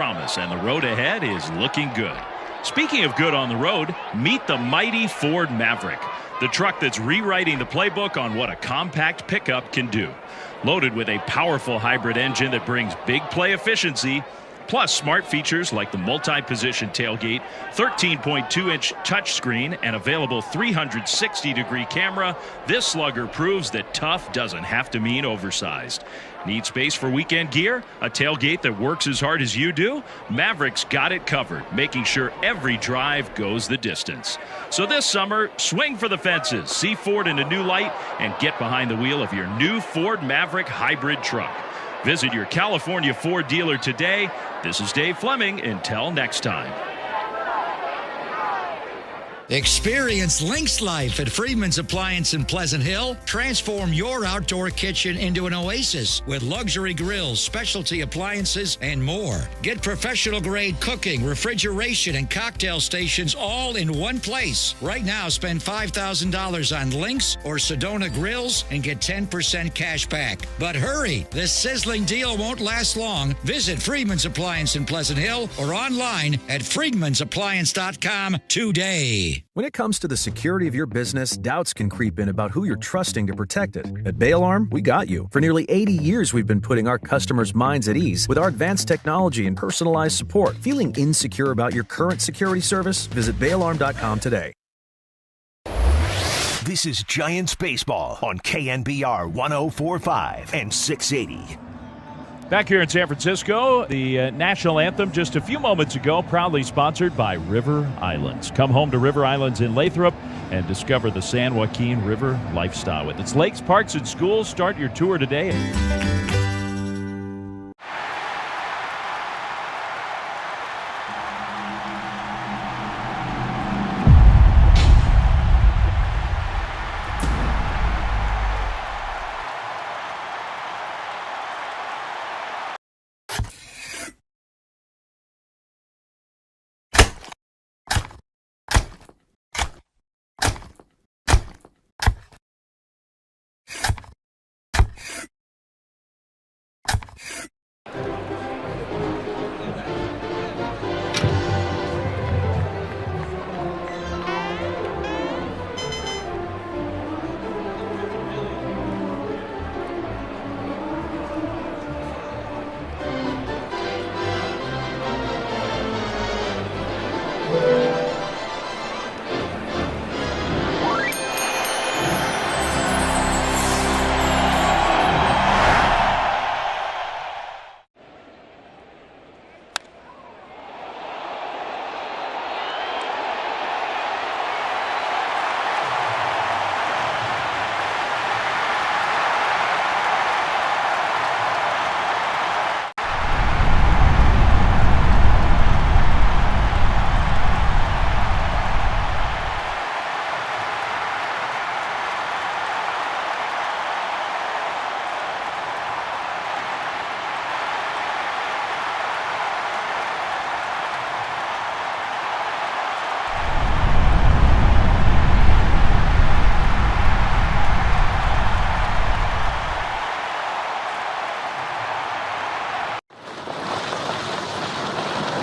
promise, and the road ahead is looking good. Speaking of good on the road, meet the mighty Ford Maverick, the truck that's rewriting the playbook on what a compact pickup can do. Loaded with a powerful hybrid engine that brings big play efficiency, plus smart features like the multi-position tailgate, 13.2-inch touchscreen, and available 360-degree camera, this slugger proves that tough doesn't have to mean oversized. Need space for weekend gear? A tailgate that works as hard as you do? Maverick's got it covered, making sure every drive goes the distance. So this summer, swing for the fences, see Ford in a new light, and get behind the wheel of your new Ford Maverick hybrid truck. Visit your California Ford dealer today. This is Dave Fleming. Until next time. Experience Lynx Life at Freedman's Appliance in Pleasant Hill. Transform your outdoor kitchen into an oasis with luxury grills, specialty appliances, and more. Get professional-grade cooking, refrigeration, and cocktail stations all in one place. Right now, spend $5,000 on Lynx or Sedona grills and get 10% cash back. But hurry, this sizzling deal won't last long. Visit Freedman's Appliance in Pleasant Hill or online at freedmansappliance.com today. When it comes to the security of your business, doubts can creep in about who you're trusting to protect it. At Bay Alarm, we got you. For nearly 80 years, we've been putting our customers' minds at ease with our advanced technology and personalized support. Feeling insecure about your current security service? Visit bayalarm.com today. This is Giants Baseball on KNBR 104.5 and 680. Back here in San Francisco, the national anthem just a few moments ago, proudly sponsored by River Islands. Come home to River Islands in Lathrop and discover the San Joaquin River lifestyle. With its lakes, parks, and schools, start your tour today.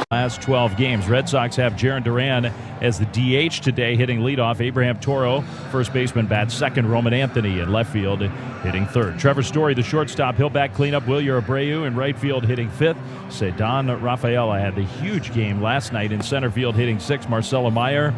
Last 12 games. Red Sox have Jarren Duran as the DH today, hitting leadoff. Abraham Toro, first baseman, bats second. Roman Anthony in left field, hitting third. Trevor Story, the shortstop. He'll back cleanup. Wilyer Abreu in right field, hitting fifth. Cedon Rafaela had the huge game last night in center field, hitting sixth. Marcelo Meyer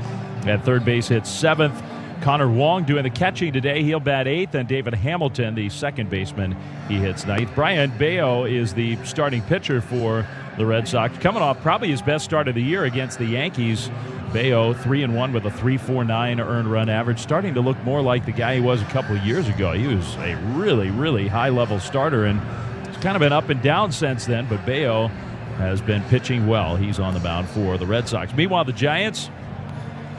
at third base hits seventh. Connor Wong doing the catching today. He'll bat eighth. And David Hamilton, the second baseman, he hits ninth. Brian Bayo is the starting pitcher for the Red Sox, coming off probably his best start of the year against the Yankees. Bayo 3-1 with a 3.49 earned run average, starting to look more like the guy he was a couple of years ago. He was a really, really high-level starter, and it's kind of been up and down since then, but Bayo has been pitching well. He's on the mound for the Red Sox. Meanwhile, the Giants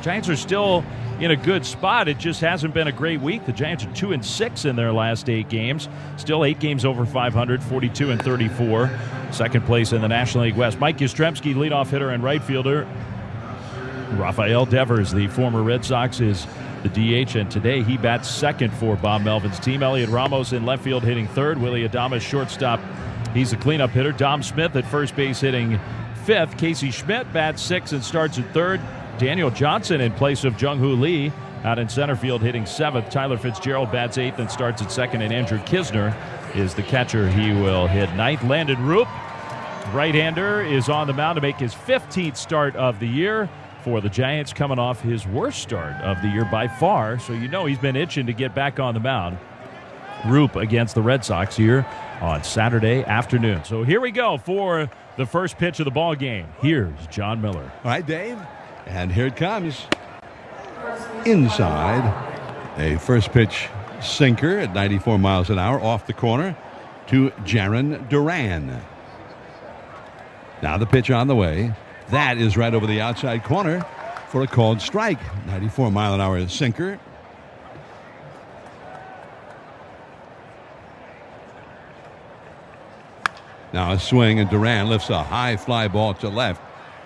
are still in a good spot. It just hasn't been a great week. The Giants are 2-6 in their last 8 games. Still 8 games over 500, 42-34. Second place in the National League West. Mike Yastrzemski, leadoff hitter and right fielder. Rafael Devers, the former Red Sox, is the DH, and today he bats second for Bob Melvin's team. Elliot Ramos in left field hitting third. Willie Adames, shortstop. He's the cleanup hitter. Dom Smith at first base hitting fifth. Casey Schmidt bats sixth and starts at third. Daniel Johnson in place of Jung-Hoo Lee out in center field hitting seventh. Tyler Fitzgerald bats eighth and starts at second. And Andrew Kisner is the catcher. He will hit ninth. Landon Roop, right-hander, is on the mound to make his 15th start of the year for the Giants, coming off his worst start of the year by far. So you know he's been itching to get back on the mound. Roop against the Red Sox here on Saturday afternoon. So here we go for the first pitch of the ball game. Here's John Miller. All right, Dave. And here it comes. Inside. A first pitch sinker at 94 miles an hour off the corner to JUN Duran. Now the pitch on the way. That is right over the outside corner for a called strike. 94 mile an hour sinker. Now a swing, and Duran lifts a high fly ball to left.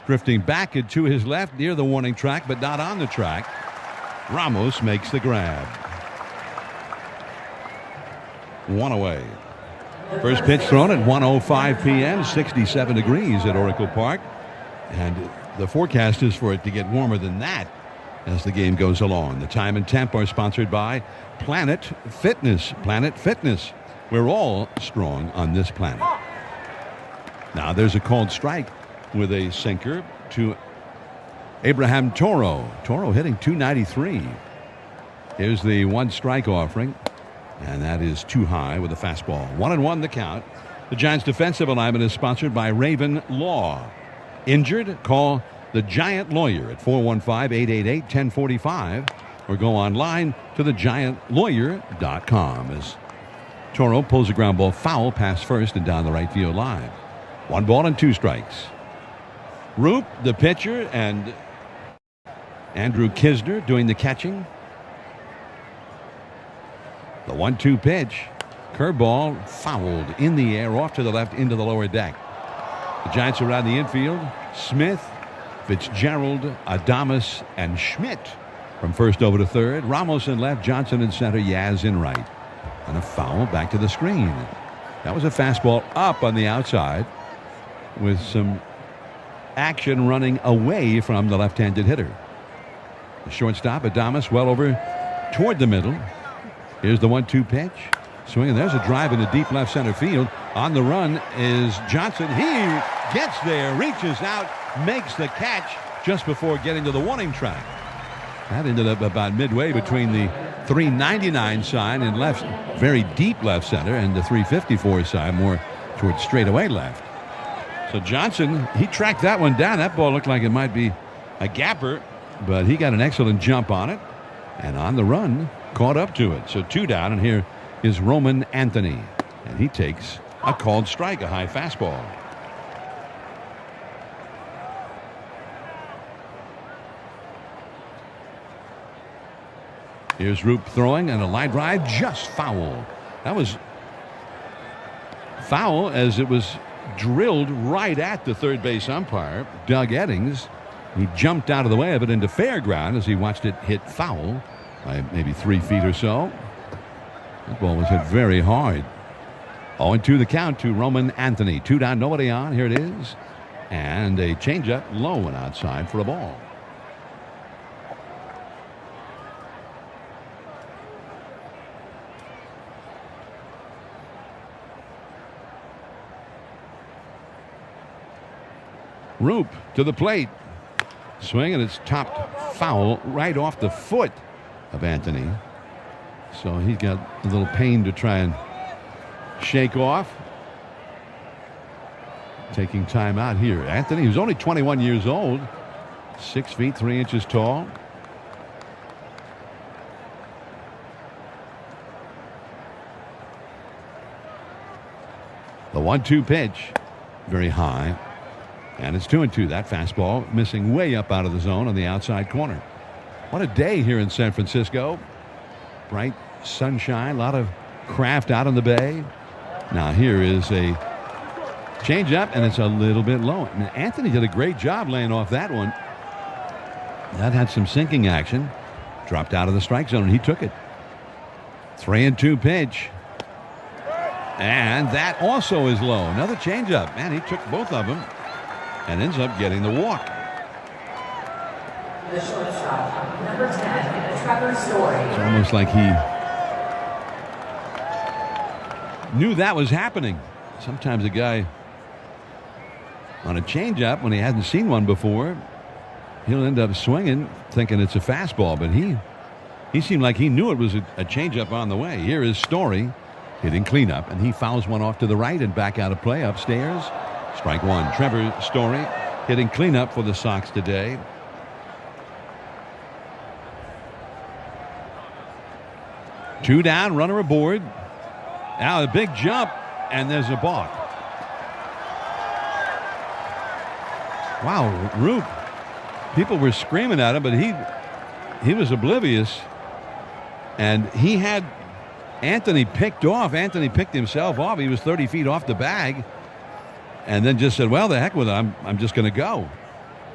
Drifting back and to his left near the warning track, but not on the track. Ramos makes the grab. One away. First pitch thrown at 1:05 p.m., 67 degrees at Oracle Park. And the forecast is for it to get warmer than that as the game goes along. The time and temp are sponsored by Planet Fitness. Planet Fitness. We're all strong on this planet. Now there's a called strike with a sinker to Abraham Toro. Toro hitting .293. Here's the one strike offering, and that is too high with a fastball. 1-1 the count. The Giants defensive alignment is sponsored by Raven Law. Injured? Call the Giant Lawyer at 415-888-1045 or go online to thegiantlawyer.com as Toro pulls a ground ball foul past first and down the right field line. 1 ball and 2 strikes. Roop, the pitcher, and Andrew Kisner doing the catching. The 1-2 pitch. Curveball fouled in the air off to the left into the lower deck. The Giants around the infield. Smith, Fitzgerald, Adames, and Schmidt from first over to third. Ramos in left, Johnson in center, Yaz in right. And a foul back to the screen. That was a fastball up on the outside with some action running away from the left-handed hitter. The shortstop, Adames, well over toward the middle. Here's the 1-2 pitch. Swinging. There's a drive into deep left center field. On the run is Johnson. He gets there, reaches out, makes the catch just before getting to the warning track. That ended up about midway between the 399 sign in left, very deep left center, and the 354 sign more towards straightaway left. So Johnson, he tracked that one down. That ball looked like it might be a gapper, but he got an excellent jump on it, and on the run caught up to it. So 2 down, and here is Roman Anthony, and he takes a called strike, a high fastball. Here's Roop throwing, and a line drive just foul. That was foul as it was drilled right at the third base umpire, Doug Eddings. He jumped out of the way of it into fair ground as he watched it hit foul by maybe 3 feet or so. That ball was hit very hard. 0-2 the count to Roman Anthony. 2 down, nobody on. Here it is. And a changeup low and outside for a ball. Roop to the plate. Swing, and it's topped foul right off the foot of Anthony. So he's got a little pain to try and shake off. Taking time out here. Anthony, who's only 21 years old, 6 feet 3 inches tall. The 1-2 pitch, very high. And it's 2-2. That fastball missing way up out of the zone on the outside corner. What a day here in San Francisco. Bright sunshine, a lot of craft out on the bay. Now here is a changeup, and it's a little bit low. And Anthony did a great job laying off that one. That had some sinking action. Dropped out of the strike zone, and he took it. 3-2 pitch. And that also is low. Another changeup. Man, he took both of them. and ends up getting the walk. The shortstop, number 10, Trevor Story. It's almost like he knew that was happening. Sometimes a guy on a changeup, when he hasn't seen one before, he'll end up swinging thinking it's a fastball, but he seemed like he knew it was a changeup on the way. Here is Story hitting cleanup, and he fouls one off to the right and back out of play upstairs. Strike one. Trevor Story hitting cleanup for the Sox today. Two down, runner aboard. Now a big jump, and there's a balk. Wow, Roop. People were screaming at him, but he was oblivious. And he had Anthony picked off. Anthony picked himself off. He was 30 feet off the bag. And then just said, well, the heck with it. I'm just going to go.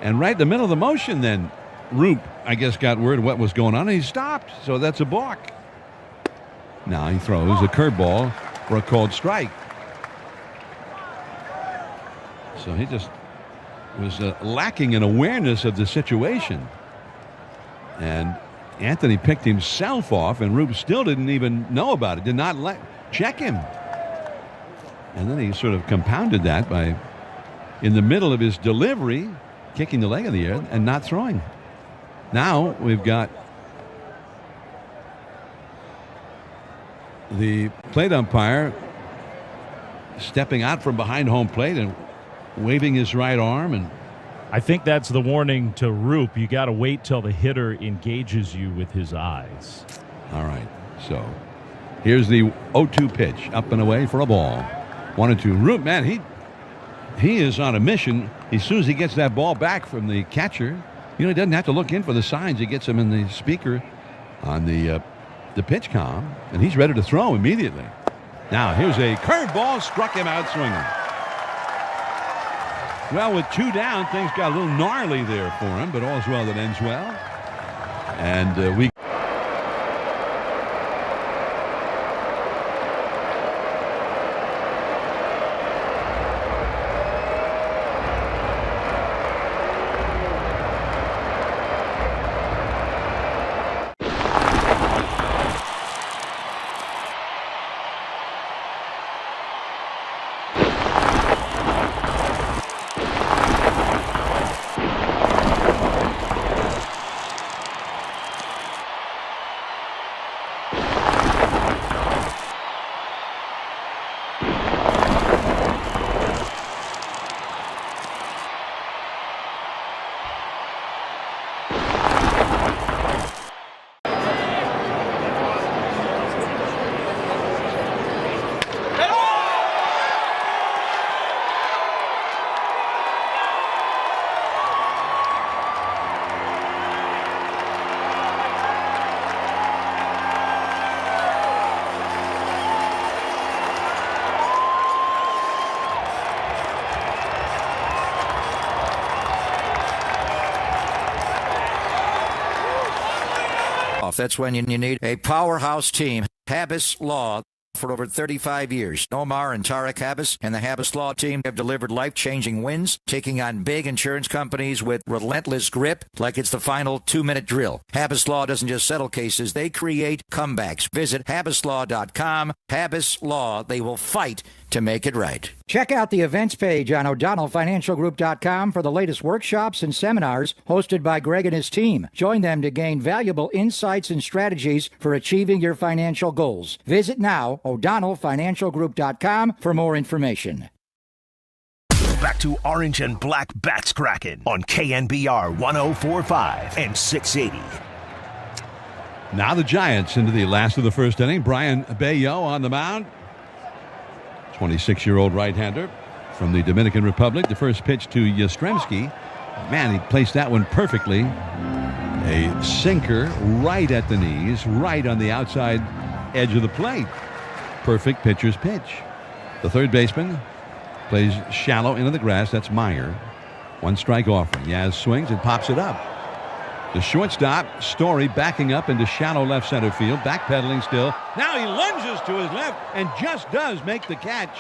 And right in the middle of the motion then, Roop, I guess, got word of what was going on, and he stopped. So that's a balk. Now he throws a curveball for a called strike. So he just was lacking in awareness of the situation. And Anthony picked himself off, and Roop still didn't even know about it, did not check him. And then he sort of compounded that by, in the middle of his delivery, kicking the leg in the air and not throwing. Now we've got the plate umpire stepping out from behind home plate and waving his right arm. And I think that's the warning to Roop. You got to wait till the hitter engages you with his eyes. All right. So here's the 0-2 pitch, up and away for a ball. 1-2. Roop, man, he is on a mission. As soon as he gets that ball back from the catcher, he doesn't have to look in for the signs. He gets them in the speaker on the pitch comm, and he's ready to throw immediately. Now here's a curveball, struck him out swinging. Well, with two down, things got a little gnarly there for him, but all's well that ends well. And we That's when you need a powerhouse team. Habas Law. For over 35 years, Omar and Tarek Habas and the Habas Law team have delivered life-changing wins, taking on big insurance companies with relentless grip, like it's the final 2-minute drill. Habas Law doesn't just settle cases, they create comebacks. Visit habaslaw.com. Habas Law, they will fight to make it right. Check out the events page on o'donnellfinancialgroup.com for the latest workshops and seminars hosted by Greg and his team. Join them to gain valuable insights and strategies for achieving your financial goals. Visit now, o'donnellfinancialgroup.com for more information. Back to Orange and Black Bats Kraken on KNBR 104.5 and 680. Now the Giants into the last of the first inning. Brian Bayo on the mound. 26-year-old right-hander from the Dominican Republic. The first pitch to Yastrzemski. Man, he placed that one perfectly. A sinker right at the knees, right on the outside edge of the plate. Perfect pitcher's pitch. The third baseman plays shallow into the grass. That's Meyer. One strike offering. Yaz swings and pops it up. The shortstop, Story, backing up into shallow left center field, backpedaling still. Now he lunges to his left and just does make the catch.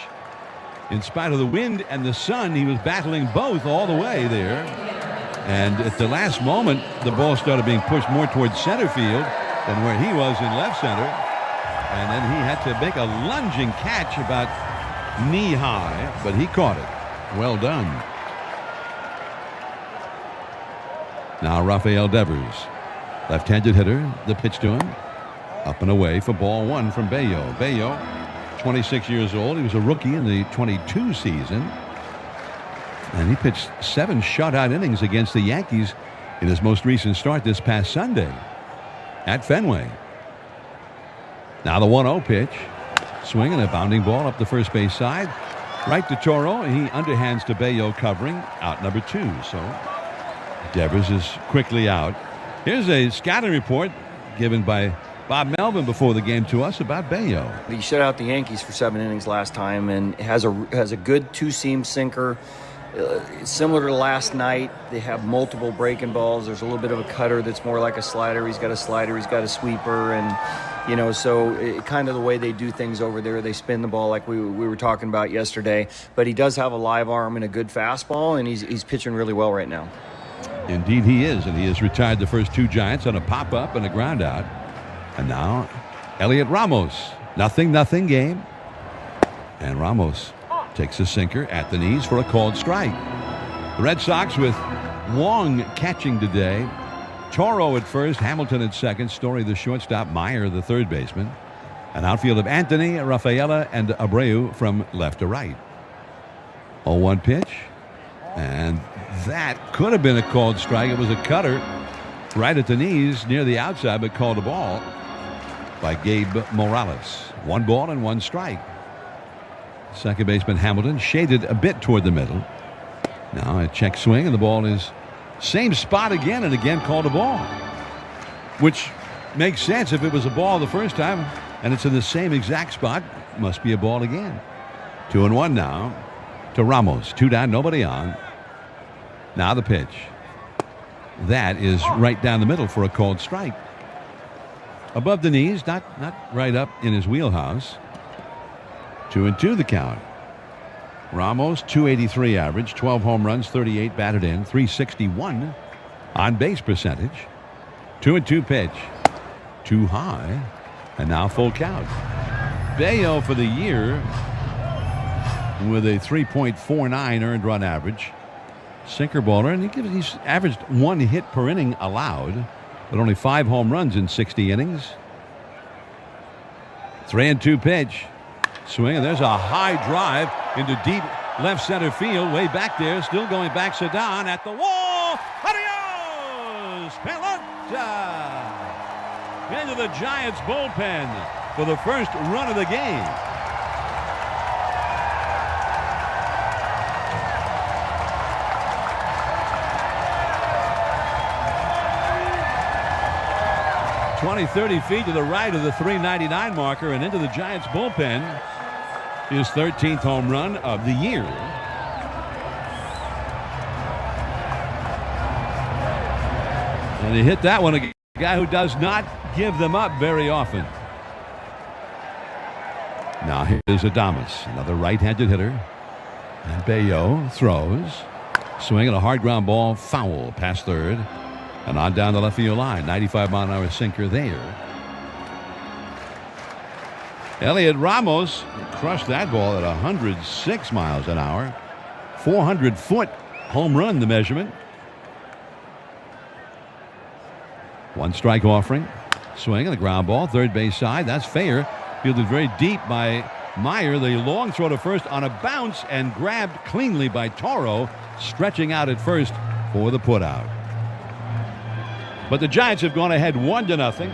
In spite of the wind and the sun, he was battling both all the way there. And at the last moment, the ball started being pushed more towards center field than where he was in left center. And then he had to make a lunging catch about knee high, but he caught it. Well done. Now Rafael Devers, left-handed hitter. The pitch to him. Up and away for ball one from Bello. Bello, 26 years old. He was a rookie in the 22 season. And he pitched 7 shutout innings against the Yankees in his most recent start this past Sunday at Fenway. Now the 1-0 pitch. Swinging a bounding ball up the first base side. Right to Toro. He underhands to Bello covering. Out number 2. So Devers is quickly out. Here's a scouting report given by Bob Melvin before the game to us about Bello. He shut out the Yankees for 7 innings last time and has a good two-seam sinker. Similar to last night, they have multiple breaking balls. There's a little bit of a cutter that's more like a slider. He's got a slider, he's got a sweeper, and so kind of the way they do things over there, they spin the ball like we were talking about yesterday. But he does have a live arm and a good fastball, and he's pitching really well right now. Indeed he is, and he has retired the first 2 Giants on a pop-up and a ground out. And now Elliot Ramos, 0-0 game, and Ramos takes a sinker at the knees for a called strike. The Red Sox with Wong catching today. Toro at first, Hamilton at second, Story the shortstop, Meyer the third baseman. An outfield of Anthony, Rafaela, and Abreu from left to right. 0-1 pitch. And that could have been a called strike. It was a cutter right at the knees near the outside, but called a ball by Gabe Morales. 1 ball and 1 strike. Second baseman Hamilton shaded a bit toward the middle. Now a check swing, and the ball is same spot again, and again called a ball. Which makes sense. If it was a ball the first time and it's in the same exact spot, must be a ball again. 2-1 now to Ramos. 2 down, nobody on. Now the pitch. That is right down the middle for a called strike. Above the knees, not right up in his wheelhouse. 2-2 the count. Ramos, 283 average, 12 home runs, 38 batted in, 361 on base percentage. 2-2 pitch. Too high, and now full count. Bello for the year with a 3.49 earned run average. Sinker baller, and he's averaged 1 hit per inning allowed, but only 5 home runs in 60 innings. 3-2 pitch. Swing, and there's a high drive into deep left center field, way back there, still going back. Sedan at the wall. Adios, Pelota into the Giants bullpen for the first run of the game. Twenty, 30 feet to the right of the 399 marker and into the Giants bullpen. His 13th home run of the year. And he hit that one, a guy who does not give them up very often. Now here's Adames, another right-handed hitter. And Bello throws. Swinging a hard ground ball, foul past third. And on down the left field line. 95-mile-an-hour sinker there. Elliot Ramos crushed that ball at 106 miles an hour. 400-foot home run, the measurement. 1 strike offering. Swing and a ground ball, third base side. That's fair. Fielded very deep by Meyer. The long throw to first on a bounce and grabbed cleanly by Toro, stretching out at first for the putout. But the Giants have gone ahead 1-0.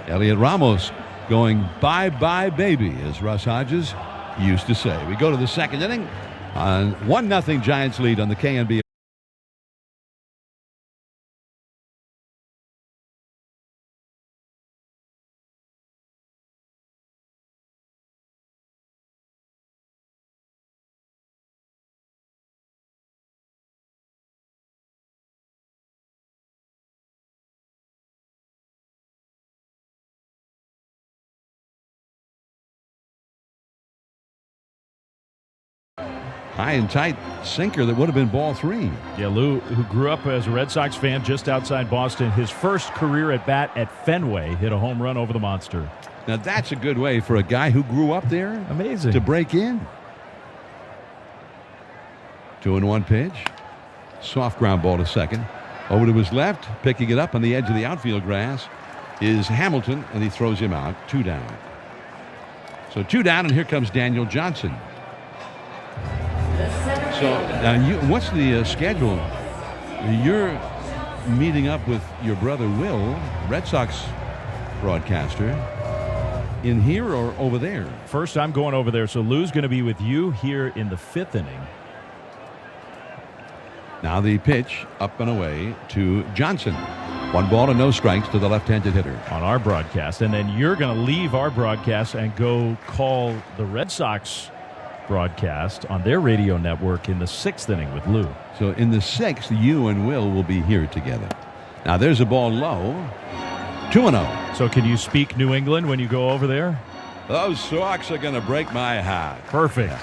Elliot Ramos going bye-bye baby, as Russ Hodges used to say. We go to the second inning on 1-0 Giants lead on the KNB. High and tight sinker that would have been ball 3. Yeah, Lou, who grew up as a Red Sox fan just outside Boston, his first career at bat at Fenway, hit a home run over the monster. Now that's a good way for a guy who grew up there. Amazing. To break in. 2-1 pitch. Soft ground ball to second. Over to his left, picking it up on the edge of the outfield grass is Hamilton, and he throws him out. 2 down. So 2 down, and here comes Daniel Johnson. So what's the schedule? You're meeting up with your brother Will, Red Sox broadcaster, in here or over there? First, I'm going over there. So Lou's going to be with you here in the 5th inning. Now the pitch up and away to Johnson. 1 ball and no strikes to the left-handed hitter. On our broadcast. And then you're going to leave our broadcast and go call the Red Sox broadcast on their radio network in the 6th inning with Lou. So in the 6th, you and Will be here together. Now there's a ball low. 2-0. So can you speak New England when you go over there? Those SOX are going to break my heart. Perfect.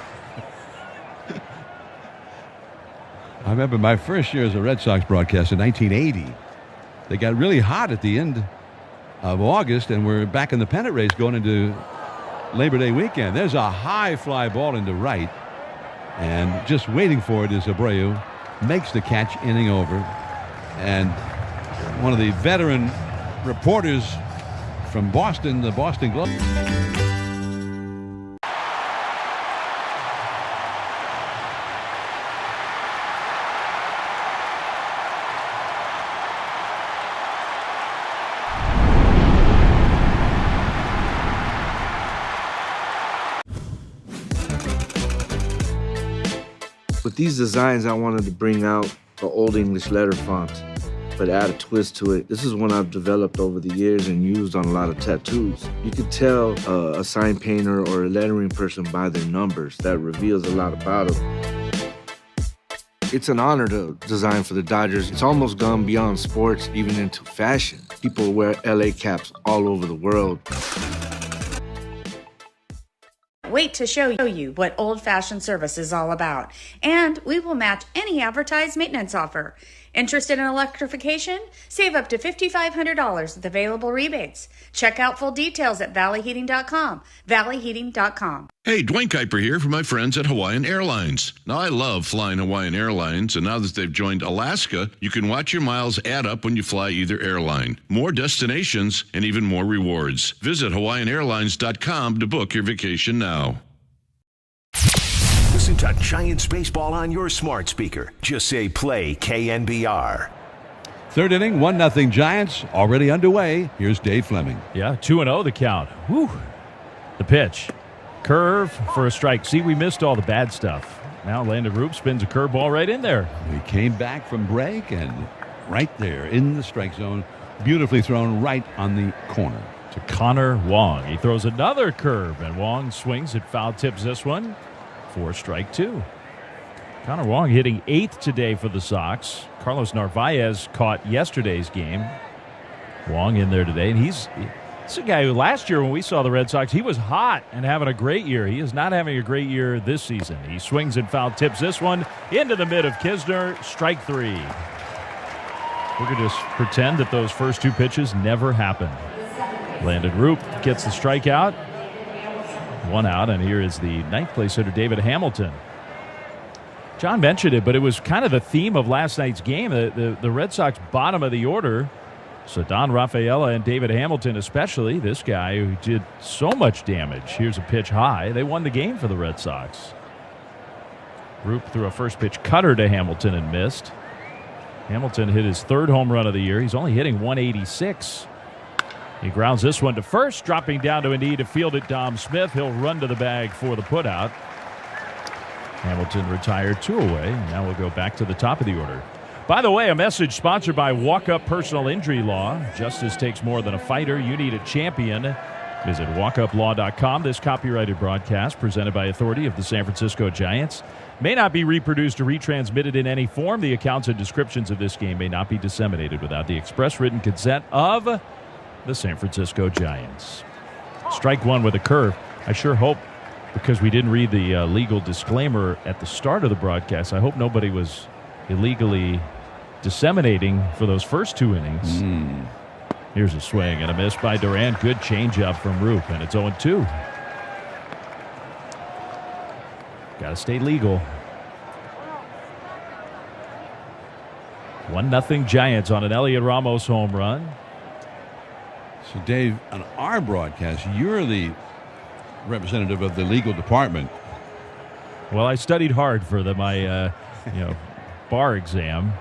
I remember my first year as a Red Sox broadcaster in 1980. They got really hot at the end of August, and we're back in the pennant race going into Labor Day weekend. There's a high fly ball into right, and just waiting for it is Abreu. Makes the catch, inning over. And one of the veteran reporters from Boston, the Boston Globe. With these designs, I wanted to bring out the Old English letter font, but add a twist to it. This is one I've developed over the years and used on a lot of tattoos. You could tell a sign painter or a lettering person by their numbers. That reveals a lot about them. It's an honor to design for the Dodgers. It's almost gone beyond sports, even into fashion. People wear LA caps all over the world. Wait to show you what old-fashioned service is all about. And we will match any advertised maintenance offer. Interested in electrification? Save up to $5,500 with available rebates. Check out full details at valleyheating.com. valleyheating.com. Hey, Dwayne Kuiper here from my friends at Hawaiian Airlines. Now, I love flying Hawaiian Airlines, and now that they've joined Alaska, you can watch your miles add up when you fly either airline. More destinations and even more rewards. Visit hawaiianairlines.com to book your vacation now. Listen to Giants baseball on your smart speaker. Just say play KNBR. 3rd inning, 1-0 Giants, already underway. Here's Dave Fleming. Yeah, 2-0 the count. Whew. The pitch. Curve for a strike. See, we missed all the bad stuff. Now Landon Roop spins a curveball right in there. We came back from break and right there in the strike zone. Beautifully thrown right on the corner. To Connor Wong. He throws another curve, and Wong swings it, foul tips this one for strike 2. Connor Wong hitting 8th today for the Sox. Carlos Narvaez caught yesterday's game. Wong in there today, and he's a guy who last year when we saw the Red Sox, he was hot and having a great year. He is not having a great year this season. He swings and foul tips this one into the mid of Kisner. Strike 3. We're going to just pretend that those first 2 pitches never happened. Landon Roop gets the strikeout. 1 out, and here is the 9th place hitter, David Hamilton. John mentioned it, but it was kind of the theme of last night's game. The Red Sox bottom of the order. So Don Rafaela and David Hamilton especially, this guy who did so much damage. Here's a pitch high. They won the game for the Red Sox. Roop threw a first pitch cutter to Hamilton and missed. Hamilton hit his 3rd home run of the year. He's only hitting 186. He grounds this one to first, dropping down to a knee to field it. Dom Smith. He'll run to the bag for the putout. Hamilton retired 2 away, and now we'll go back to the top of the order. By the way, a message sponsored by Walk Up Personal Injury Law. Justice takes more than a fighter. You need a champion. Visit walkuplaw.com. This copyrighted broadcast, presented by authority of the San Francisco Giants, may not be reproduced or retransmitted in any form. The accounts and descriptions of this game may not be disseminated without the express written consent of the San Francisco Giants. Strike 1 with a curve. I sure hope because we didn't read the legal disclaimer at the start of the broadcast, I hope nobody was illegally disseminating for those first 2 innings. Here's a swing and a miss by Duran. Good changeup from Roop, and it's 0-2. Got to stay legal. 1-0 Giants on an Elliot Ramos home run. So, Dave, on our broadcast, you're the representative of the legal department. Well, I studied hard for my bar exam.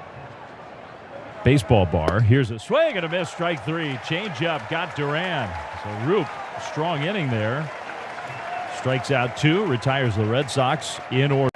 Baseball bar. Here's a swing and a miss. Strike 3. Changeup got Duran. So Roop, strong inning there. Strikes out 2. Retires the Red Sox in order.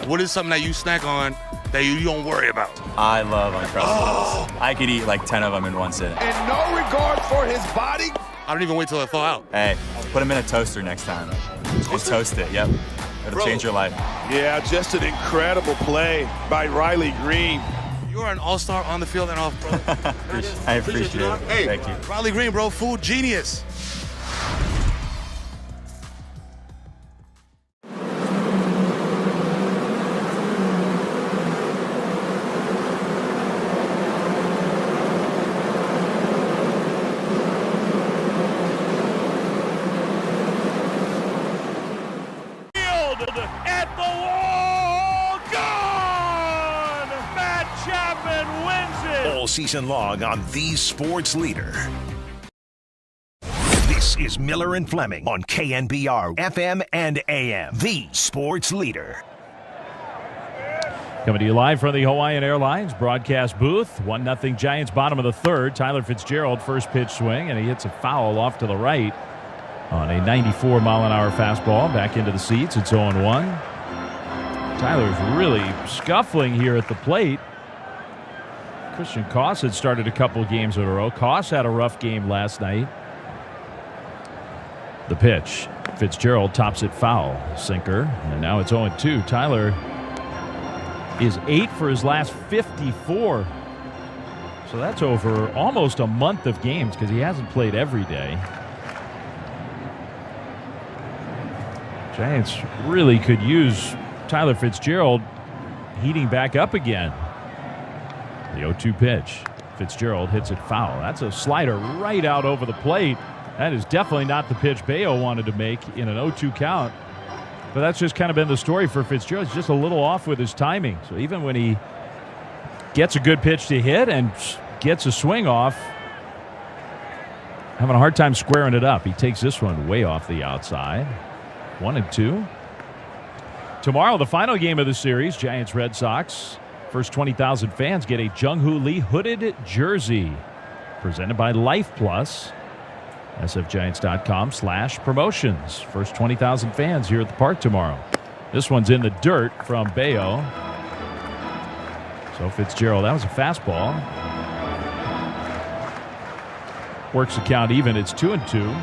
What is something that you snack on that you don't worry about? I love Uncrustables. I could eat like 10 of them in one sitting. And no regard for his body? I don't even wait till I thaw out. Hey, put them in a toaster next time. Just toast it, yep. It'll change your life. Yeah, just an incredible play by Riley Green. You are an all-star on the field and off, bro. I appreciate it. Hey, thank you. Riley Green, bro, food genius. At the wall, gone! Matt Chapman wins it! All season long on the Sports Leader. This is Miller and Fleming on KNBR FM and AM, the Sports Leader. Coming to you live from the Hawaiian Airlines broadcast booth. 1-0 Giants, bottom of the third. Tyler Fitzgerald, first pitch swing, and he hits a foul off to the right on a 94-mile-an-hour fastball. Back into the seats. It's 0-1. Tyler's really scuffling here at the plate. Christian Koss had started a couple games in a row. Koss had a rough game last night. The pitch. Fitzgerald tops it foul. Sinker. And now it's 0-2. Tyler is 8 for his last 54. So that's over almost a month of games because he hasn't played every day. Giants really could use Tyler Fitzgerald heating back up again. The 0-2 pitch. Fitzgerald hits it foul. That's a slider right out over the plate. That is definitely not the pitch Bayo wanted to make in an 0-2 count. But that's just kind of been the story for Fitzgerald. He's just a little off with his timing. So even when he gets a good pitch to hit and gets a swing off, having a hard time squaring it up. He takes this one way off the outside. 1-2. Tomorrow, the final game of the series, Giants Red Sox. First 20,000 fans get a Jung-Hoo Lee hooded jersey presented by Life Plus. sfgiants.com/promotions. First 20,000 fans here at the park tomorrow. This one's in the dirt from Bayo. So Fitzgerald, that was a fastball. Works the count even. It's 2-2.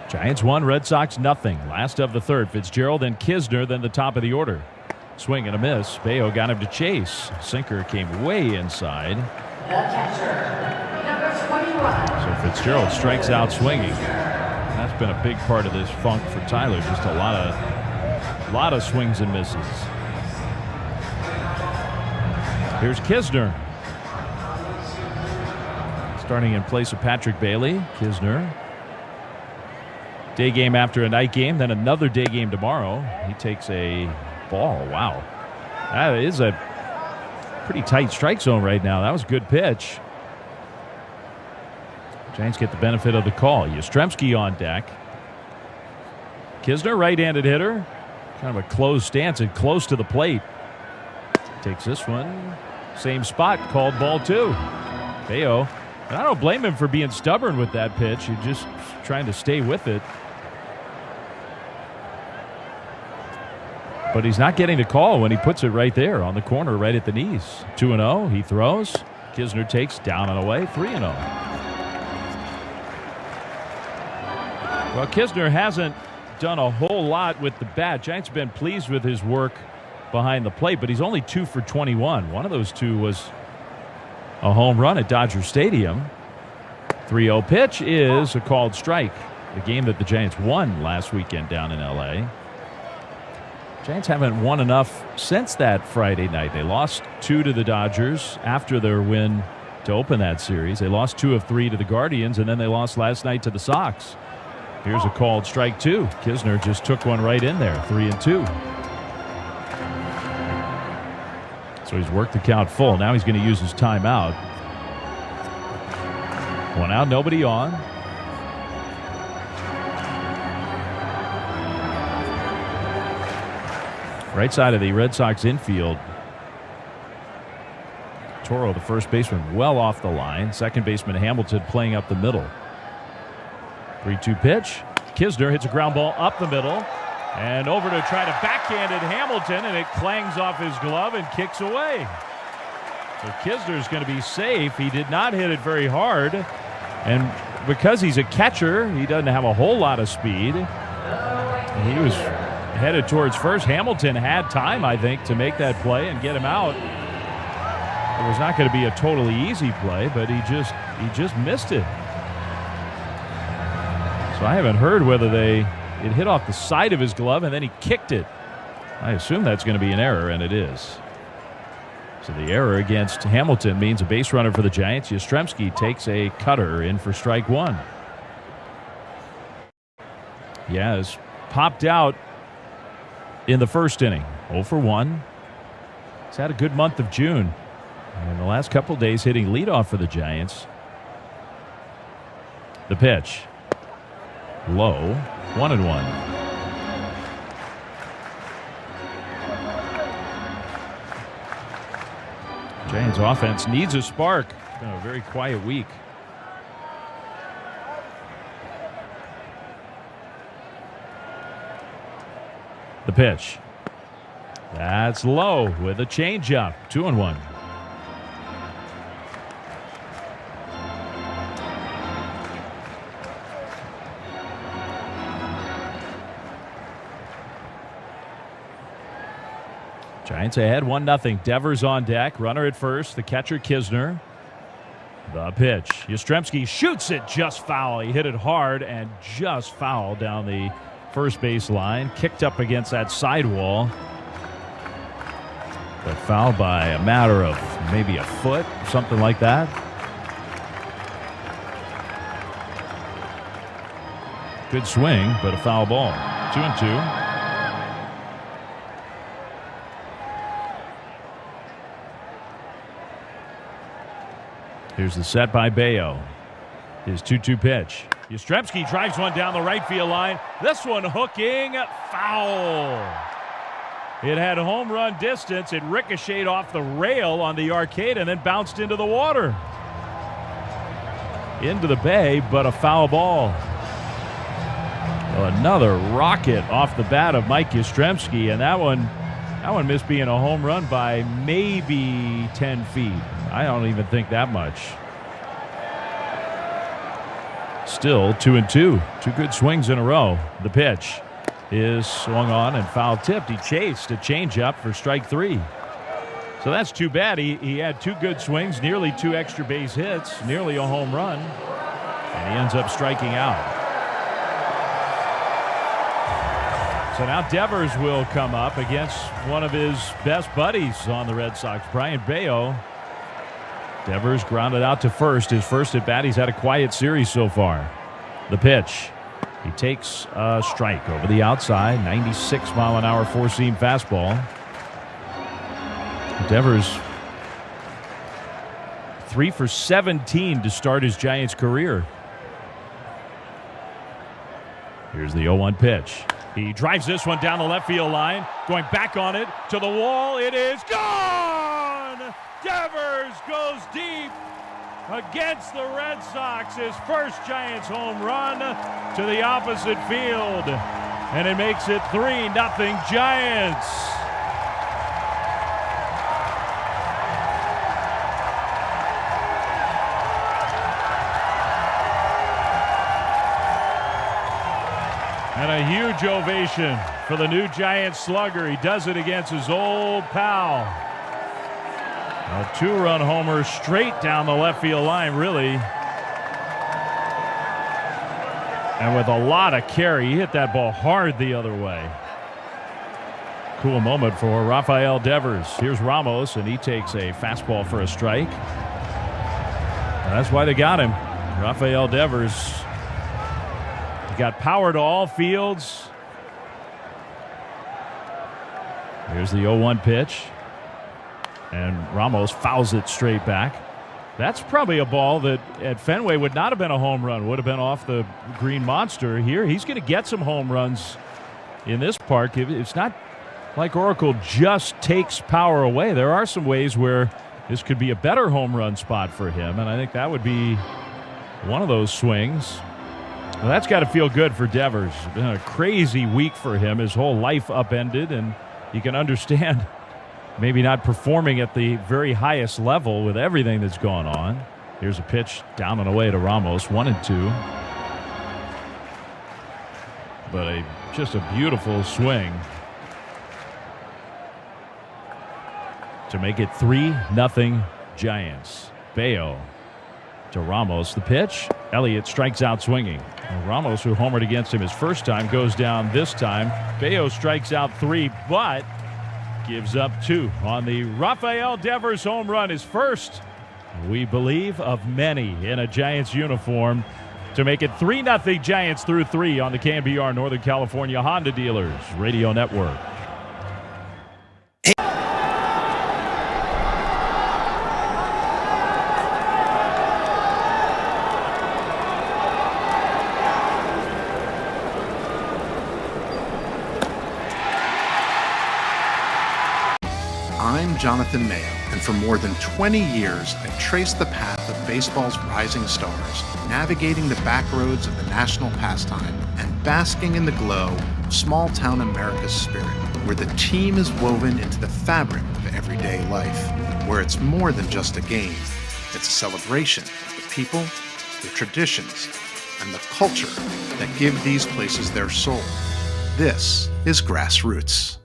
Giants 1, Red Sox nothing. Last of the third. Fitzgerald and Kisner, then the top of the order. Swing and a miss. Bayo got him to chase. Sinker came way inside. The catcher, number 21. So Fitzgerald strikes out swinging. That's been a big part of this funk for Tyler. Just a lot of swings and misses. Here's Kisner. starting in place of Patrick Bailey. Kisner. Day game after a night game, then another day game tomorrow. He takes a ball. Wow. That is a pretty tight strike zone right now. That was a good pitch. Giants get the benefit of the call. Yastrzemski on deck. Kisner, right-handed hitter. Kind of a closed stance and close to the plate. Takes this one. Same spot. Called ball 2. Bayo. And I don't blame him for being stubborn with that pitch. You're just trying to stay with it. But he's not getting the call when he puts it right there on the corner, right at the knees. 2-0. He throws. Kisner takes down and away. 3-0. Well, Kisner hasn't done a whole lot with the bat. Giants have been pleased with his work behind the plate, but he's only 2 for 21. One of those 2 was a home run at Dodger Stadium. 3-0 pitch is a called strike. The game that the Giants won last weekend down in L.A. Giants haven't won enough since that Friday night. They lost 2 to the Dodgers after their win to open that series. They lost 2 of 3 to the Guardians, and then they lost last night to the Sox. Here's a called strike 2. Kisner just took one right in there. 3-2. So he's worked the count full. Now he's going to use his timeout. 1 out, nobody on. Right side of the Red Sox infield. Toro, the first baseman, well off the line. Second baseman Hamilton playing up the middle. 3-2 pitch. Kisner hits a ground ball up the middle and over to try to backhand it Hamilton, and it clangs off his glove and kicks away. So Kisner's going to be safe. He did not hit it very hard, and because he's a catcher, he doesn't have a whole lot of speed. He was headed towards first. Hamilton had time, I think, to make that play and get him out. It was not going to be a totally easy play, but he just missed it. So I haven't heard whether it hit off the side of his glove and then he kicked it. I assume that's going to be an error, and it is. So the error against Hamilton means a base runner for the Giants. Yastrzemski takes a cutter in for strike 1. He has popped out in the first inning. 0 for 1. He's had a good month of June. And in the last couple days hitting leadoff for the Giants. The pitch. Low. 1-1. Giants offense needs a spark. It's been a very quiet week. The pitch. That's low with a changeup. 2-1. Giants ahead 1-0. Devers on deck. Runner at first. The catcher Kisner. The pitch. Yastrzemski shoots it just foul. He hit it hard and just foul down the first base line. Kicked up against that sidewall. But fouled by a matter of maybe a foot, something like that. Good swing, but a foul ball. 2-2. Here's the set by Bayo. His 2-2 pitch. Yastrzemski drives one down the right field line. This one hooking foul. It had home run distance. It ricocheted off the rail on the arcade and then bounced into the water. Into the bay, but a foul ball. Well, another rocket off the bat of Mike Yastrzemski, and that one missed being a home run by maybe 10 feet. I don't even think that much. Still 2-2. 2 good swings in a row. The pitch is swung on and foul tipped. He chased a changeup for strike 3. So that's too bad. He had 2 good swings, nearly 2 extra base hits, nearly a home run, and he ends up striking out. So now Devers will come up against one of his best buddies on the Red Sox, Brian Bayo. Devers grounded out to first. His first at bat. He's had a quiet series so far. The pitch. He takes a strike over the outside. 96-mile-an-hour four-seam fastball. Devers 3 for 17 to start his Giants career. Here's the 0-1 pitch. He drives this one down the left field line. Going back on it to the wall. It is gone! Devers goes deep against the Red Sox. His first Giants home run to the opposite field. And it makes it 3-0 Giants. And a huge ovation for the new Giants slugger. He does it against his old pal. A two-run homer straight down the left field line, really. And with a lot of carry, he hit that ball hard the other way. Cool moment for Rafael Devers. Here's Ramos, and he takes a fastball for a strike. And that's why they got him. Rafael Devers. Got power to all fields. Here's the 0-1 pitch. And Ramos fouls it straight back. That's probably a ball that at Fenway would not have been a home run. Would have been off the green monster. Here, he's going to get some home runs in this park. It's not like Oracle just takes power away. There are some ways where this could be a better home run spot for him. And I think that would be one of those swings. Well, that's got to feel good for Devers. It's been a crazy week for him. His whole life upended, and you can understand maybe not performing at the very highest level with everything that's gone on. Here's a pitch down and away to Ramos, 1-2. But just a beautiful swing to make it 3-0 Giants. Bayo to Ramos. The pitch. Elliott strikes out swinging. Ramos, who homered against him his first time, goes down this time. Bayo strikes out 3, but gives up 2 on the Rafael Devers home run. His first, we believe, of many in a Giants uniform to make it 3-0 Giants through 3 on the KNBR Northern California Honda Dealers Radio Network. I'm Jonathan Mayo, and for more than 20 years, I've traced the path of baseball's rising stars, navigating the back roads of the national pastime and basking in the glow of small-town America's spirit, where the team is woven into the fabric of everyday life, where it's more than just a game. It's a celebration of the people, the traditions, and the culture that give these places their soul. This is Grassroots.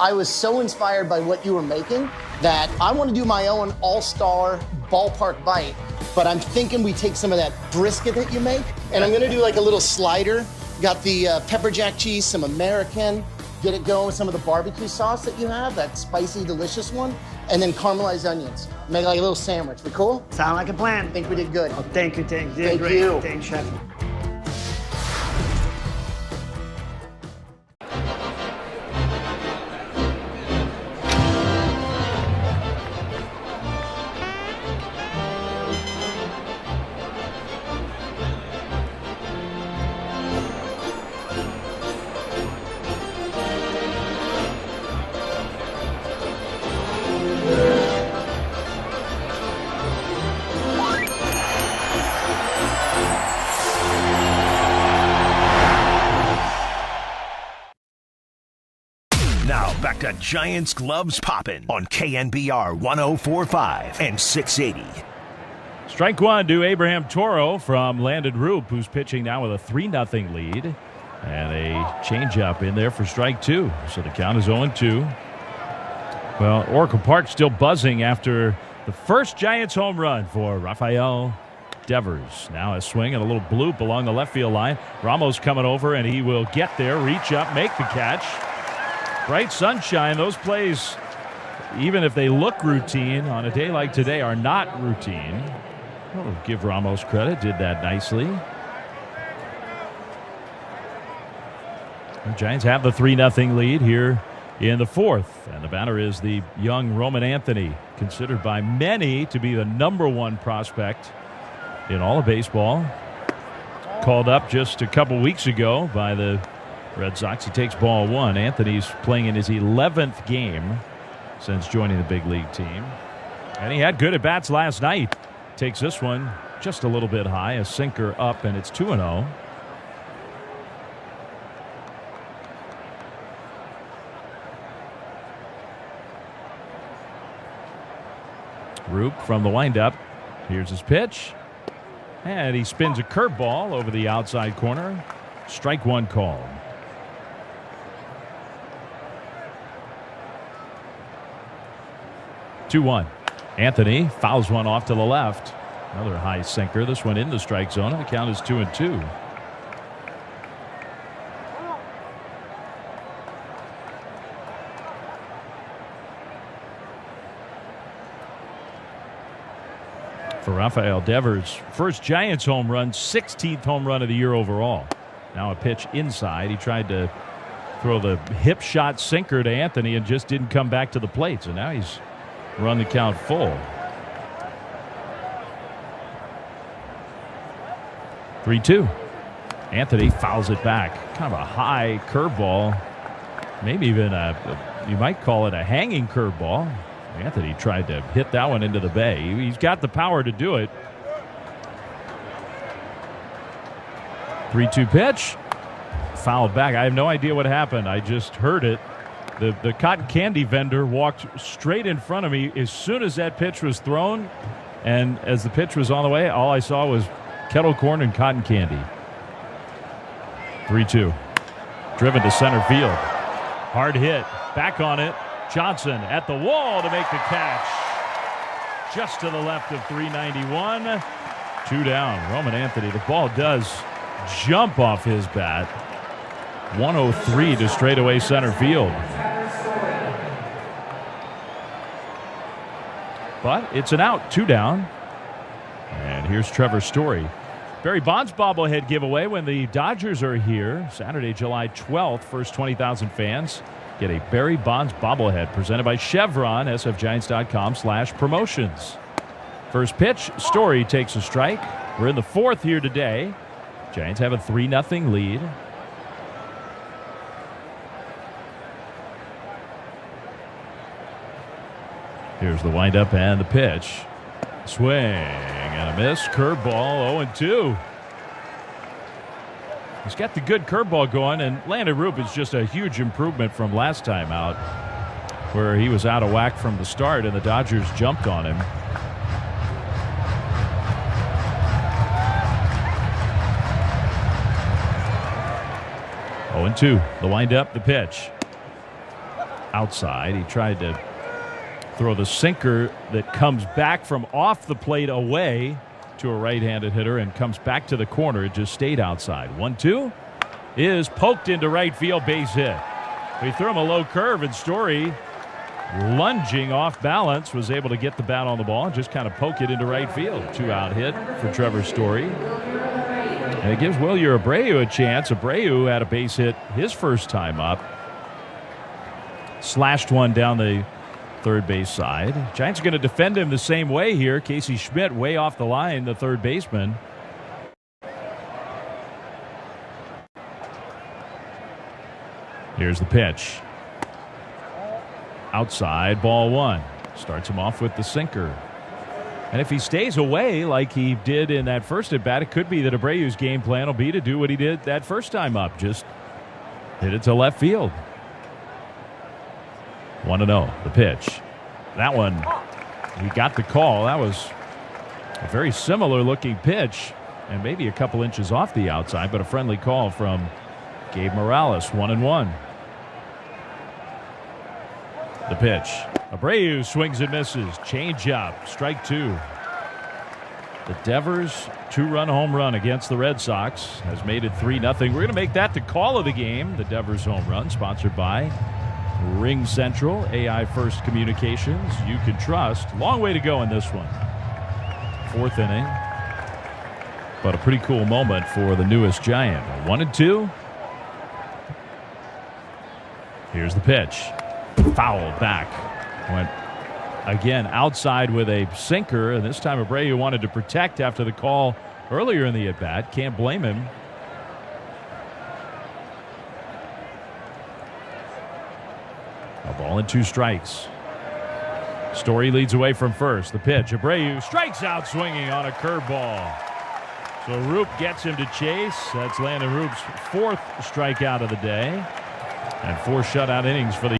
I was so inspired by what you were making that I want to do my own all-star ballpark bite, but I'm thinking we take some of that brisket that you make, and I'm going to do like a little slider. Got the pepper jack cheese, some American, get it going with some of the barbecue sauce that you have, that spicy, delicious one, and then caramelized onions. Make like a little sandwich. We cool? Sound like a plan. I think we did good. Oh, thank you. Thank you. Thanks, Chef. Back to Giants Gloves Poppin' on KNBR 104.5 and 680. Strike one to Abraham Toro from Landon Roop, who's pitching now with a 3-0 lead. And a changeup in there for strike 2. So the count is 0-2. Well, Oracle Park still buzzing after the first Giants home run for Rafael Devers. Now a swing and a little bloop along the left field line. Ramos coming over, and he will get there, reach up, make the catch. Bright sunshine. Those plays even if they look routine on a day like today, are not routine. We'll give Ramos credit, did that nicely. The Giants have the 3-0 lead here in the fourth, and the batter is the young Roman Anthony, considered by many to be the #1 prospect in all of baseball. Called up just a couple weeks ago by the Red Sox. He takes ball 1. Anthony's playing in his 11th game since joining the big league team, and he had good at-bats last night. Takes this one just a little bit high, a sinker up, and it's 2-0. Roop from the windup. Here's his pitch. And he spins a curveball over the outside corner. Strike 1 called. Two-1. Anthony fouls one off to the left. Another high sinker. This one in the strike zone. The count is 2-2. For Rafael Devers, first Giants home run, 16th home run of the year overall. Now a pitch inside. He tried to throw the hip shot sinker to Anthony and just didn't come back to the plate. So now he's run the count full. 3-2. Anthony fouls it back. Kind of a high curveball. Maybe even you might call it a hanging curveball. Anthony tried to hit that one into the bay. He's got the power to do it. 3-2 pitch. Fouled back. I have no idea what happened. I just heard it. The cotton candy vendor walked straight in front of me as soon as that pitch was thrown. And as the pitch was on the way, all I saw was kettle corn and cotton candy. 3-2. Driven to center field. Hard hit. Back on it. Johnson at the wall to make the catch. Just to the left of 391. 2 down. Roman Anthony. The ball does jump off his bat. 103 to straightaway center field. But it's an out. 2 down. And here's Trevor Story. Barry Bonds bobblehead giveaway when the Dodgers are here. Saturday, July 12th. First 20,000 fans get a Barry Bonds bobblehead presented by Chevron, sfgiants.com/promotions. First pitch, Story takes a strike. We're in the fourth here today. Giants have a 3-0 lead. Here's the windup and the pitch. Swing and a miss. Curveball 0-2. He's got the good curveball going, and Landon Roop is just a huge improvement from last time out, where he was out of whack from the start and the Dodgers jumped on him. Oh, 0-2. The windup, the pitch. Outside. He tried to throw the sinker that comes back from off the plate away to a right-handed hitter and comes back to the corner. It just stayed outside. 1-2 is poked into right field, base hit. We threw him a low curve, and Story, lunging off balance, was able to get the bat on the ball and just kind of poke it into right field. 2-out hit for Trevor Story. And it gives Wilyer Abreu a chance. Abreu had a base hit his first time up. Slashed one down the third base side. Giants are going to defend him the same way here. Casey Schmidt way off the line, the third baseman. Here's the pitch. Outside, ball 1. Starts him off with the sinker. And if he stays away like he did in that first at bat, it could be that Abreu's game plan will be to do what he did that first time up. Just hit it to left field. 1-0, the pitch. That one, he got the call. That was a very similar looking pitch and maybe a couple inches off the outside, but a friendly call from Gabe Morales. 1-1. The pitch. Abreu swings and misses. Changeup. Strike 2. The Devers 2-run home run against the Red Sox has made it 3-0. We're going to make that the call of the game. The Devers home run, sponsored by Ring Central, AI First Communications, you can trust. Long way to go in this one. 4th inning. But a pretty cool moment for the newest Giant. 1-2. Here's the pitch. Fouled back. Went again outside with a sinker, and this time Abreu wanted to protect after the call earlier in the at-bat. Can't blame him. A ball and 2 strikes. Story leads away from first. The pitch. Abreu strikes out swinging on a curveball. So Roop gets him to chase. That's Landon Roop's 4th strikeout of the day. And 4 shutout innings for the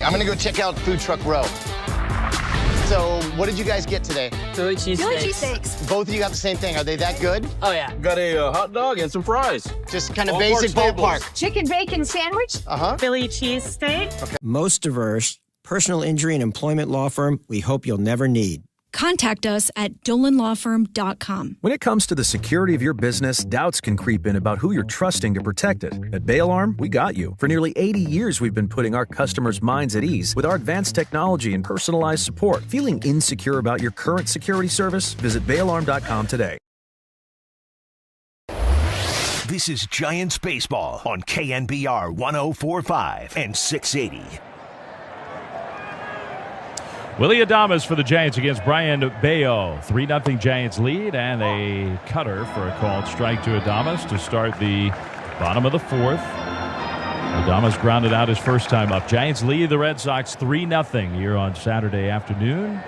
I'm gonna go check out Food Truck Row. So, what did you guys get today? Philly cheesesteaks. Both of you got the same thing. Are they that good? Oh, yeah. Got a hot dog and some fries. Just kind of basic ballpark. Chicken bacon sandwich. Philly cheesesteak. Okay. Most diverse, personal injury and employment law firm we hope you'll never need. Contact us at dolanlawfirm.com. When it comes to the security of your business, doubts can creep in about who you're trusting to protect it. At Bail Arm, we got you. For nearly 80 years, we've been putting our customers' minds at ease with our advanced technology and personalized support. Feeling insecure about your current security service? Visit bailarm.com today. This is Giants Baseball on KNBR 104.5 and 680. Willie Adames for the Giants against Brian Bayo. 3-0 Giants lead, and a cutter for a called strike to Adames to start the bottom of the 4th. Adames grounded out his first time up. Giants lead the Red Sox 3-0 here on Saturday afternoon.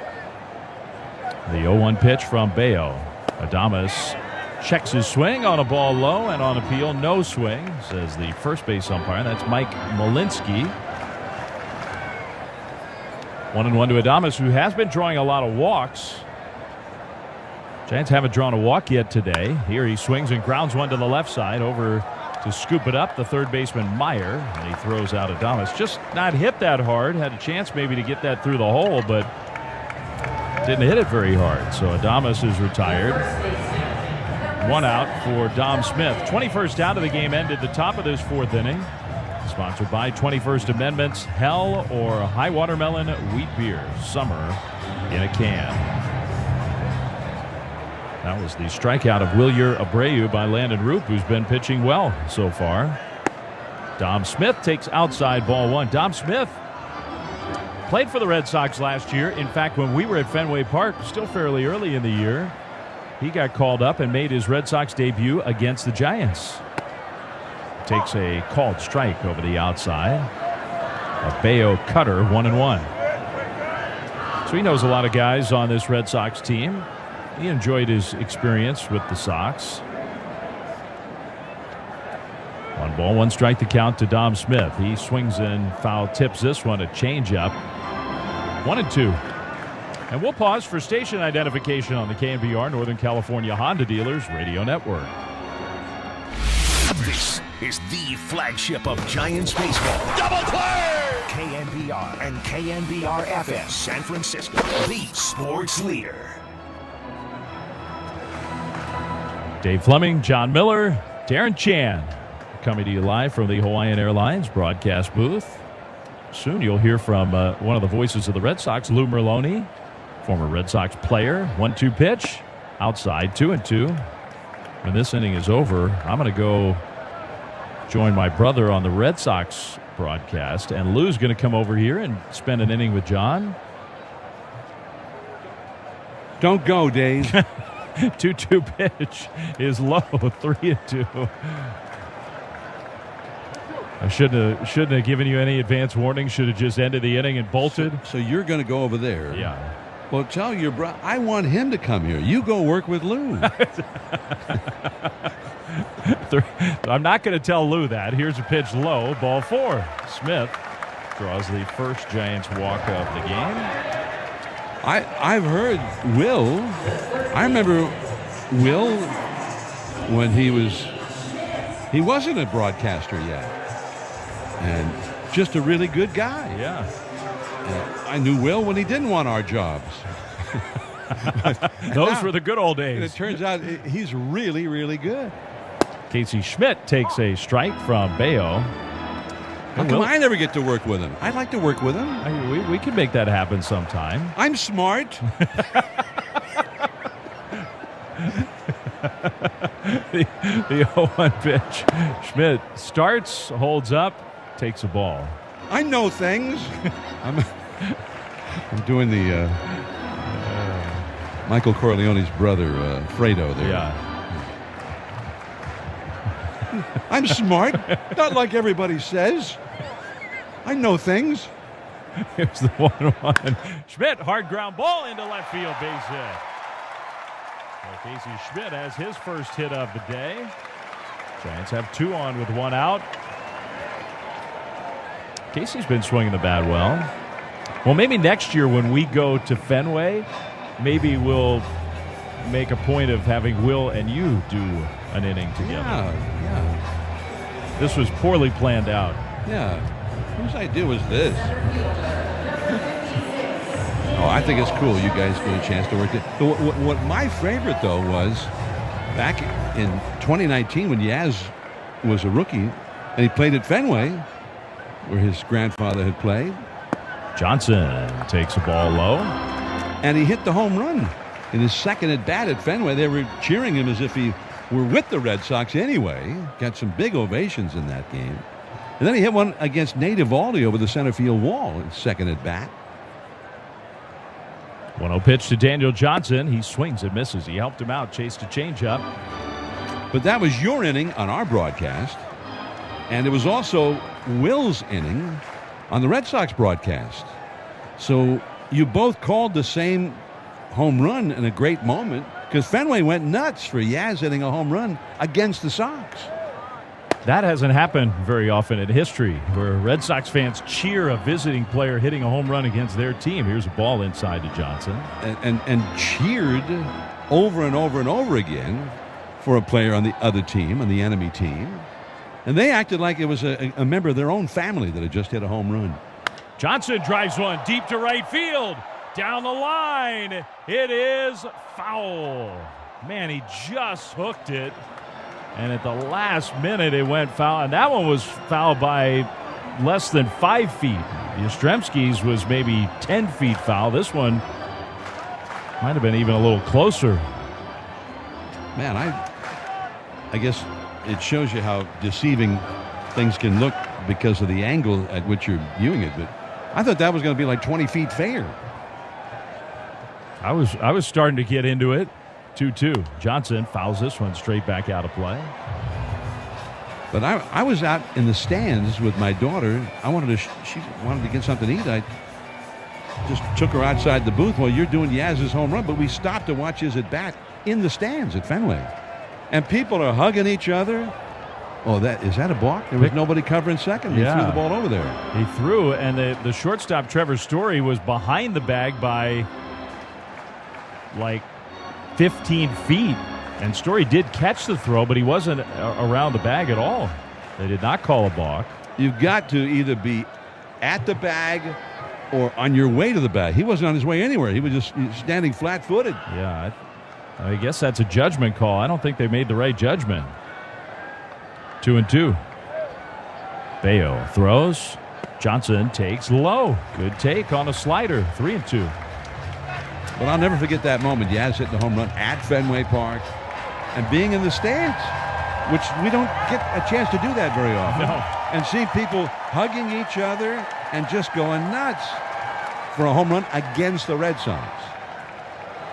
The 0-1 pitch from Bayo. Adames checks his swing on a ball low, and on appeal, no swing, says the first base umpire. That's Mike Malinsky. 1-1 to Adames, who has been drawing a lot of walks. Giants haven't drawn a walk yet today. Here he swings and grounds one to the left side over to scoop it up. The third baseman Meyer, and he throws out Adames. Just not hit that hard. Had a chance maybe to get that through the hole, but didn't hit it very hard. So Adames is retired. 1 out for Dom Smith. 21st out of the game ended the top of this 4th inning. Sponsored by 21st Amendment's Hell or High Watermelon Wheat Beer. Summer in a can. That was the strikeout of Wilyer Abreu by Landon Roop, who's been pitching well so far. Dom Smith takes outside ball 1. Dom Smith played for the Red Sox last year. In fact, when we were at Fenway Park, still fairly early in the year, he got called up and made his Red Sox debut against the Giants. Takes a called strike over the outside. A Bayo cutter, 1-1. So he knows a lot of guys on this Red Sox team. He enjoyed his experience with the Sox. 1 ball, 1 strike to count to Dom Smith. He swings and foul tips this one, a changeup. 1-2. And we'll pause for station identification on the KNBR Northern California Honda Dealers Radio Network. This is the flagship of Giants baseball. Double play! KNBR and KNBR FM San Francisco, the sports leader. Dave Fleming, John Miller, Darren Chan coming to you live from the Hawaiian Airlines broadcast booth. Soon you'll hear from one of the voices of the Red Sox, Lou Merloni, former Red Sox player. 1-2 pitch, outside, 2-2. When this inning is over, I'm going to go join my brother on the Red Sox broadcast, and Lou's going to come over here and spend an inning with John. Don't go, Dave. 2-2 pitch is low, 3-2. I shouldn't have given you any advance warning. Should have just ended the inning and bolted. So you're going to go over there. Yeah. Well, tell your brother, I want him to come here. You go work with Lou. I'm not going to tell Lou that. Here's a pitch low, ball 4. Smith draws the first Giants walk of the game. I've heard Will. I remember Will when he wasn't a broadcaster yet, and just a really good guy. Yeah. I knew Will when he didn't want our jobs. Those were the good old days. And it turns out he's really, really good. Casey Schmidt takes a strike from Bayo. How come I never get to work with him? I'd like to work with him. We can make that happen sometime. I'm smart. The 0-1 pitch. Schmidt starts, holds up, takes a ball. I know things. I'm doing the Michael Corleone's brother, Fredo there. Yeah. I'm smart. Not like everybody says. I know things. Here's the 1-1. Schmidt, hard ground ball into left field, base hit. Well, Casey Schmidt has his first hit of the day. Giants have 2 on with 1 out. Casey's been swinging the bat well. Well, maybe next year when we go to Fenway, maybe we'll make a point of having Will and you do an inning together. Yeah. This was poorly planned out. Yeah. Whose idea was this? Oh, I think it's cool you guys get a chance to work it. What my favorite, though, was back in 2019 when Yaz was a rookie and he played at Fenway, where his grandfather had played. Johnson takes a ball low. And he hit the home run in his second at bat at Fenway. They were cheering him as if he were with the Red Sox anyway. Got some big ovations in that game. And then he hit one against Nate Eovaldi over the center field wall in second at bat. 1-0 pitch to Daniel Johnson. He swings and misses. He helped him out, chased a changeup. But that was your inning on our broadcast. And it was also Will's inning on the Red Sox broadcast. So you both called the same home run in a great moment, because Fenway went nuts for Yaz hitting a home run against the Sox. That hasn't happened very often in history, where Red Sox fans cheer a visiting player hitting a home run against their team. Here's a ball inside to Johnson. And cheered over and over and over again for a player on the other team, on the enemy team. And they acted like it was a member of their own family that had just hit a home run. Johnson drives one deep to right field. Down the line. It is foul. Man, he just hooked it. And at the last minute, it went foul. And that one was foul by less than 5 feet. Yastrzemski's was maybe 10 feet foul. This one might have been even a little closer. Man, I guess it shows you how deceiving things can look because of the angle at which you're viewing it. But I thought that was going to be like 20 feet fair. I was starting to get into it. 2-2. Johnson fouls this one straight back out of play. But I was out in the stands with my daughter. She wanted to get something to eat. I just took her outside the booth while you're doing Yaz's home run. But we stopped to watch his at bat in the stands at Fenway. And people are hugging each other. Oh, is that a balk? There was nobody covering second. He threw the ball over there. He threw, and the shortstop, Trevor Story, was behind the bag by like 15 feet. And Story did catch the throw, but he wasn't around the bag at all. They did not call a balk. You've got to either be at the bag or on your way to the bag. He wasn't on his way anywhere. He was just standing flat-footed. Yeah, I guess that's a judgment call. I don't think they made the right judgment. 2-2. Bayo throws. Johnson takes low. Good take on a slider. 3-2. But I'll never forget that moment. Yaz hitting the home run at Fenway Park and being in the stands, which we don't get a chance to do that very often. No. And seeing people hugging each other and just going nuts for a home run against the Red Sox.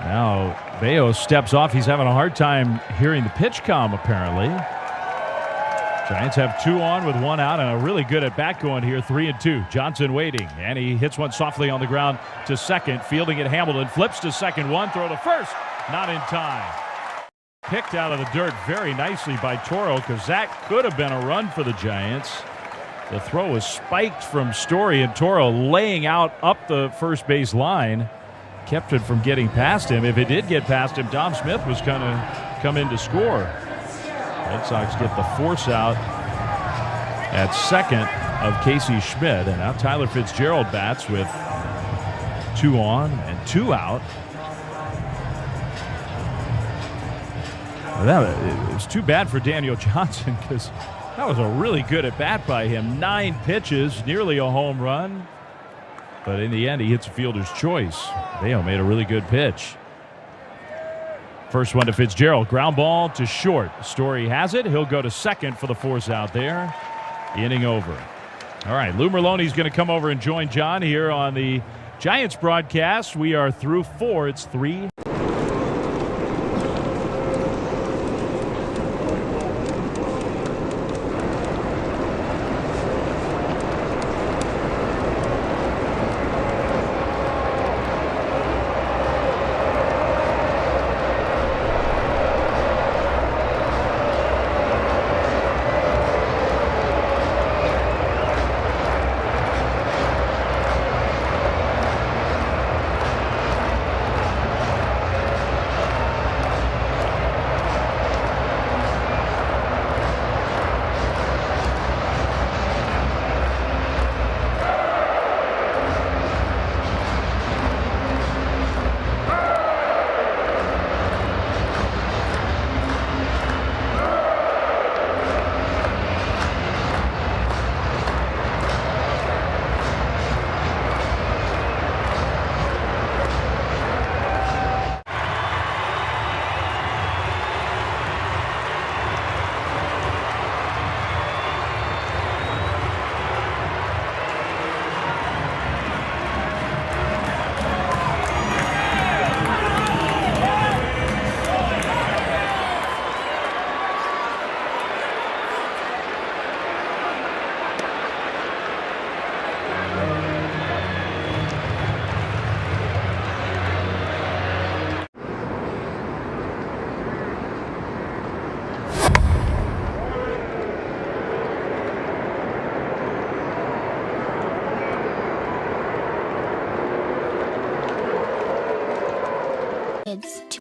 Now Bayo steps off. He's having a hard time hearing the pitch come, apparently. Giants have 2 on with 1 out and a really good at bat going here. 3-2. Johnson waiting, and he hits one softly on the ground to second. Fielding it, Hamilton flips to second. 1 throw to first. Not in time. Picked out of the dirt very nicely by Toro, because that could have been a run for the Giants. The throw was spiked from Story, and Toro laying out up the first base line kept it from getting past him. If it did get past him, Dom Smith was going to come in to score. Red Sox get the force out at second of Casey Schmidt, and now Tyler Fitzgerald bats with 2 on and 2 out. It was too bad for Daniel Johnson, because that was a really good at bat by him. 9 pitches, nearly a home run, but in the end he hits a fielder's choice. Bayo made a really good pitch. First one to Fitzgerald. Ground ball to short. Story has it. He'll go to second for the force out there. Inning over. All right, Lou Merloni's going to come over and join John here on the Giants broadcast. We are through 4. It's 3.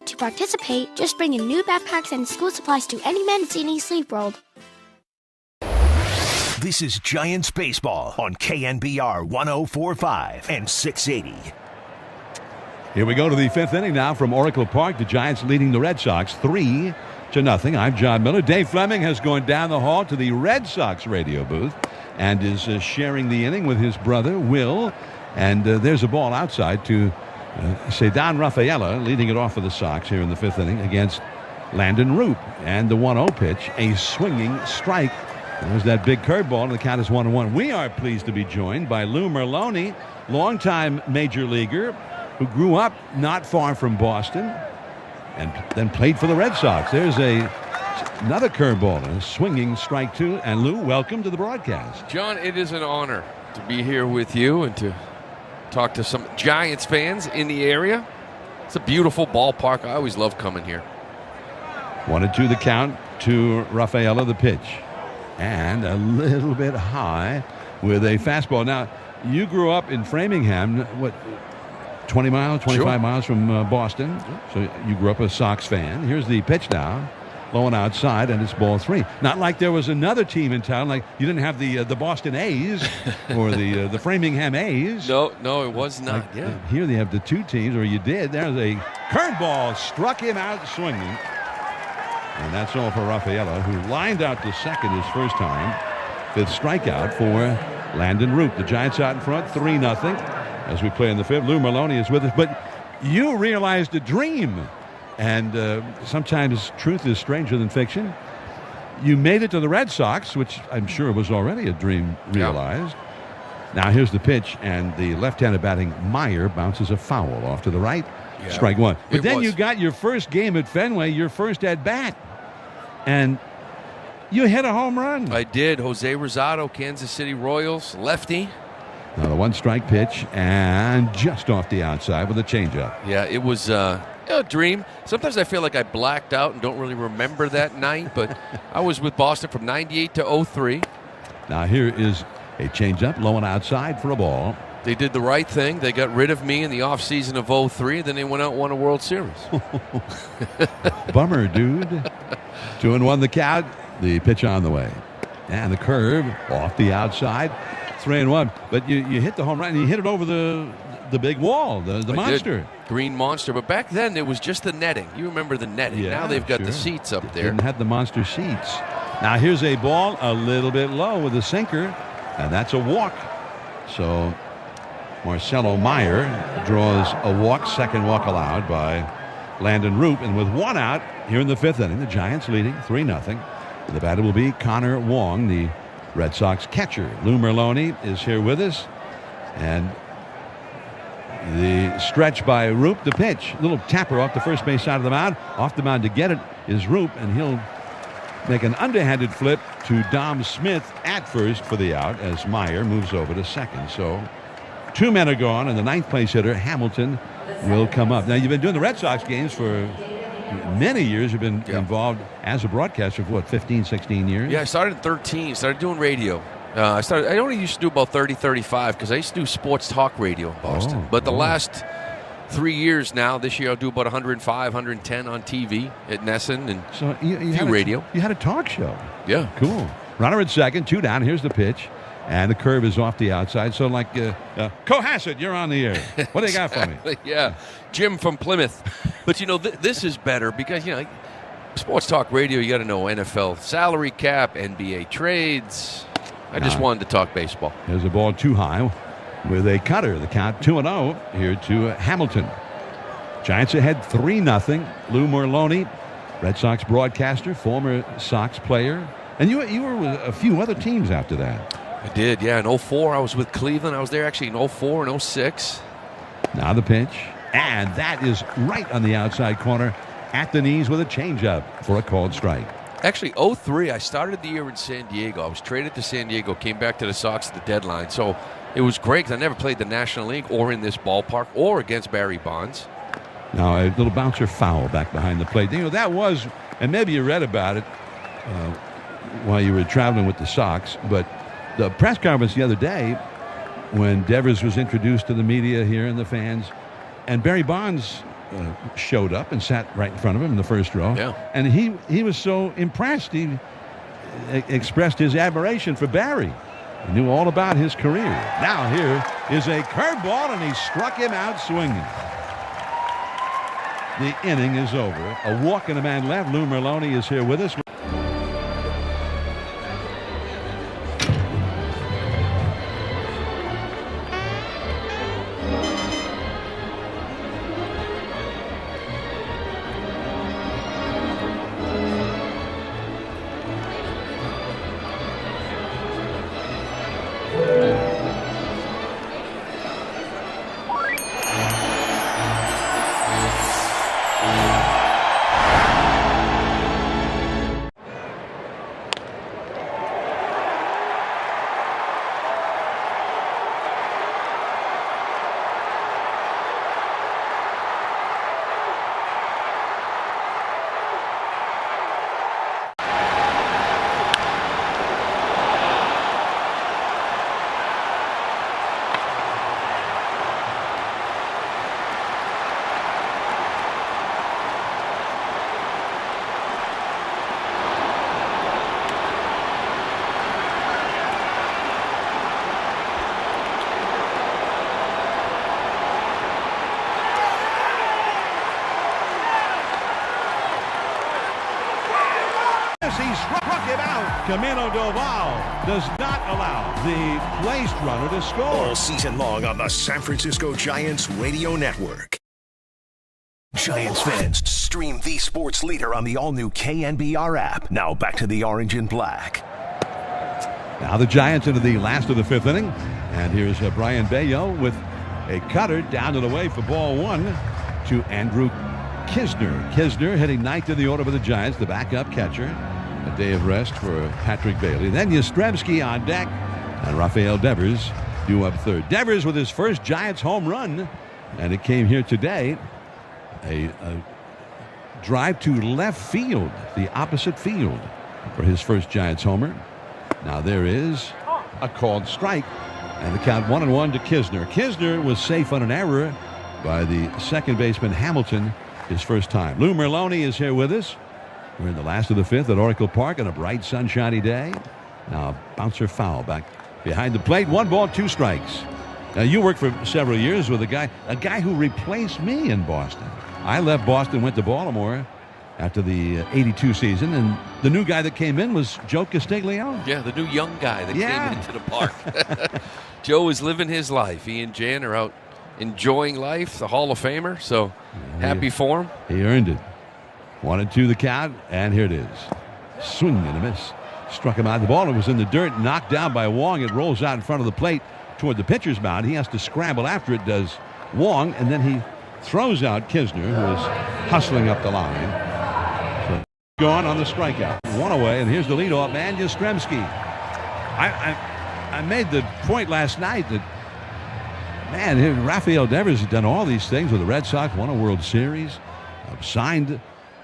To participate, just bring in new backpacks and school supplies to any Mancini Sleep World. This is Giants Baseball on KNBR 104.5 and 680. Here we go to the 5th inning now from Oracle Park. The Giants leading the Red Sox 3-0. I'm John Miller. Dave Fleming has gone down the hall to the Red Sox radio booth and is sharing the inning with his brother, Will. And there's a ball outside to Cedar Rafaela, leading it off for the Sox here in the 5th inning against Landon Roop. And the 1-0 pitch, a swinging strike. There's that big curveball, and the count is 1-1. We are pleased to be joined by Lou Merloni, longtime major leaguer who grew up not far from Boston and then played for the Red Sox. There's another curveball, a swinging strike two. And Lou, welcome to the broadcast. John, it is an honor to be here with you and to talk to some Giants fans in the area. It's a beautiful ballpark. I always love coming here. 1-2 the count to Rafaela, the pitch. And a little bit high with a fastball. Now, you grew up in Framingham, what, 20 miles, 25 miles from Boston. So you grew up a Sox fan. Here's the pitch now. Low and outside, and it's ball 3. Not like there was another team in town, like you didn't have the Boston A's or the Framingham A's. No, it was not. Like, here they have the 2 teams, or you did. There's a curveball, struck him out swinging. And that's all for Rafaela, who lined out to second his first time. Fifth strikeout for Landon Root. The Giants out in front, 3-0. As we play in the fifth, Lou Merlone is with us. But you realized a dream. And sometimes truth is stranger than fiction. You made it to the Red Sox, which I'm sure was already a dream realized. Yeah. Now here's the pitch, and the left-handed batting Meyer bounces a foul off to the right. Yeah. Strike one. But then you got your first game at Fenway, your first at-bat. And you hit a home run. I did. Jose Rosado, Kansas City Royals, lefty. Now the one-strike pitch, and just off the outside with a changeup. Yeah, it was a dream. Sometimes I feel like I blacked out and don't really remember that night, but I was with Boston from 98 to 03. Now here is a changeup, low and outside for a ball. They did the right thing. They got rid of me in the offseason of 03. Then they went out and won a World Series. Bummer, dude. 2-1 the count. The pitch on the way. And the curve off the outside. 3-1. But you hit the home run, and you hit it over the big wall, the monster. Green monster. But back then, it was just the netting. You remember the netting. Yeah, now they've got the seats up there. Didn't have the monster seats. Now here's a ball a little bit low with a sinker, and that's a walk. So Marcelo Meyer draws a walk, second walk allowed by Landon Root. And with one out here in the fifth inning, the Giants leading 3-0. The batter will be Connor Wong, the Red Sox catcher. Lou Merlone is here with us. And the stretch by Roop, the pitch. Little tapper off the first base side of the mound. Off the mound to get it is Roop, and he'll make an underhanded flip to Dom Smith at first for the out as Meyer moves over to second. So 2 men are gone, and the ninth place hitter, Hamilton, will come up. Now, you've been doing the Red Sox games for many years. You've been involved as a broadcaster for, 15, 16 years? Yeah, I started at 13, started doing radio. I only used to do about 30, 35 because I used to do sports talk radio in Boston. But the last 3 years now, this year I'll do about 105, 110 on TV at Nesson and so you had radio. You had a talk show. Yeah. Cool. Runner at second, 2 down. Here's the pitch. And the curve is off the outside. So like, Cohasset, you're on the air. What do you got for me? Yeah. Jim from Plymouth. But, this is better because, sports talk radio, you got to know NFL salary cap, NBA trades. I just wanted to talk baseball. There's a ball too high with a cutter. The count 2-0 here to Hamilton. Giants ahead 3-0. Lou Merlone, Red Sox broadcaster, former Sox player. And you were with a few other teams after that. I did, yeah. In 04, I was with Cleveland. I was there actually in 04 and 06. Now the pitch. And that is right on the outside corner at the knees with a changeup for a called strike. Actually, 03, I started the year in San Diego. I was traded to San Diego, came back to the Sox at the deadline. So it was great because I never played the National League or in this ballpark or against Barry Bonds. Now a little bouncer foul back behind the plate. That was, and maybe you read about it while you were traveling with the Sox, but the press conference the other day when Devers was introduced to the media here and the fans, and Barry Bonds showed up and sat right in front of him in the first row. Yeah. And he was so impressed. He expressed his admiration for Barry. He knew all about his career. Now here is a curveball, and he struck him out swinging. The inning is over. A walk and a man left. Lou Merlone is here with us. Camilo Doval does not allow the placed runner to score. All season long on the San Francisco Giants radio network. Giants fans, stream the sports leader on the all-new KNBR app. Now back to the orange and black. Now the Giants into the last of the fifth inning. And here's Brian Bayo with a cutter down and away for ball one to Andrew Kisner. Kisner hitting ninth in the order for the Giants, the backup catcher. A day of rest for Patrick Bailey. Then Yastrzemski on deck, and Rafael Devers due up third. Devers with his first Giants home run, and it came here today. A drive to left field, the opposite field, for his first Giants homer. Now there is a called strike, and the count 1-1 to Kisner. Kisner was safe on an error by the second baseman Hamilton his first time. Lou Merlone is here with us. We're in the last of the fifth at Oracle Park on a bright sunshiny day. Now bouncer foul back behind the plate. 1 ball, 2 strikes. Now you worked for several years with a guy who replaced me in Boston. I left Boston, went to Baltimore after the 82 season, and the new guy that came in was Joe Castiglione. Yeah, the new young guy that came into the park. Joe is living his life. He and Jan are out enjoying life, the Hall of Famer, so happy for him. He earned it. 1-2 the count, and here it is. Swing and a miss. Struck him out. The ball was in the dirt, knocked down by Wong. It rolls out in front of the plate toward the pitcher's mound. He has to scramble after it, does Wong, and then he throws out Kisner, who is hustling up the line. So gone on the strikeout. 1 away, and here's the leadoff man, Yastrzemski. I made the point last night that, man, Rafael Devers has done all these things with the Red Sox, won a World Series, signed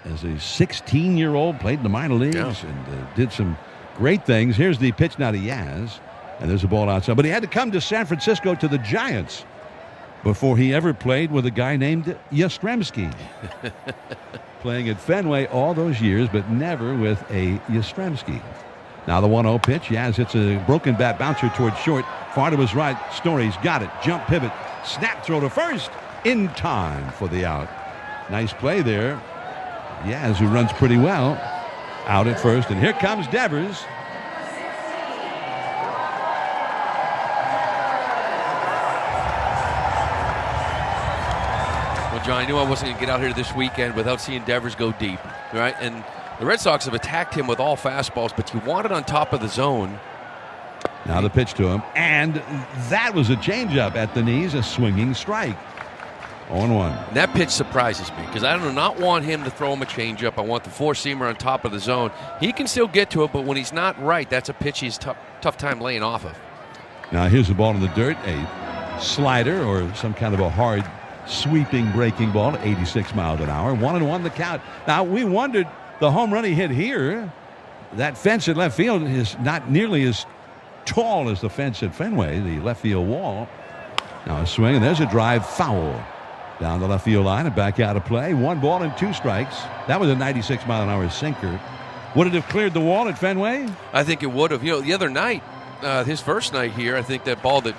as a 16-year-old, played in the minor leagues, and did some great things. Here's the pitch now to Yaz, and there's a ball outside. But he had to come to San Francisco to the Giants before he ever played with a guy named Yastrzemski. Playing at Fenway all those years, but never with a Yastrzemski. Now the 1-0 pitch. Yaz hits a broken bat bouncer towards short. Far to his right. Story's got it. Jump pivot. Snap throw to first. In time for the out. Nice play there. Yaz, who runs pretty well, out at first. And here comes Devers. Well, John, I knew I wasn't going to get out here this weekend without seeing Devers go deep, right? And the Red Sox have attacked him with all fastballs, but you want it on top of the zone. Now the pitch to him, and that was a changeup at the knees, a swinging strike. 0-1. That pitch surprises me because I do not want him to throw him a changeup. I want the four-seamer on top of the zone. He can still get to it, but when he's not right, that's a pitch he's tough time laying off of. Now here's the ball in the dirt, a slider or some kind of a hard sweeping breaking ball at 86 miles an hour. 1-1 the count. Now we wondered, the home run he hit here, that fence at left field is not nearly as tall as the fence at Fenway, the left field wall. Now a swing, and there's a drive foul down the left field line and back out of play. 1 ball and 2 strikes. That was a 96 mile an hour sinker. Would it have cleared the wall at Fenway? I think it would have. You know, the other night, his first night here, I think that ball that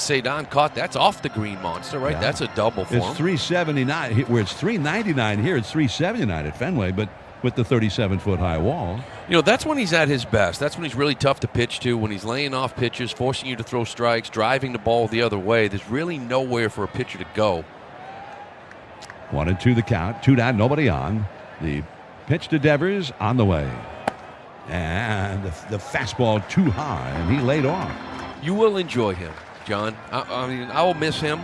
Cedon caught, that's off the green monster, right? Yeah. That's a double for him. It's 379, where it's 399 here. It's 379 at Fenway, but with the 37-foot high wall. You know, that's when he's at his best. That's when he's really tough to pitch to, when he's laying off pitches, forcing you to throw strikes, driving the ball the other way. There's really nowhere for a pitcher to go. 1-2 the count. 2 down, nobody on. The pitch to Devers on the way. And the fastball too high, and he laid off. You will enjoy him, John. I mean, I will miss him.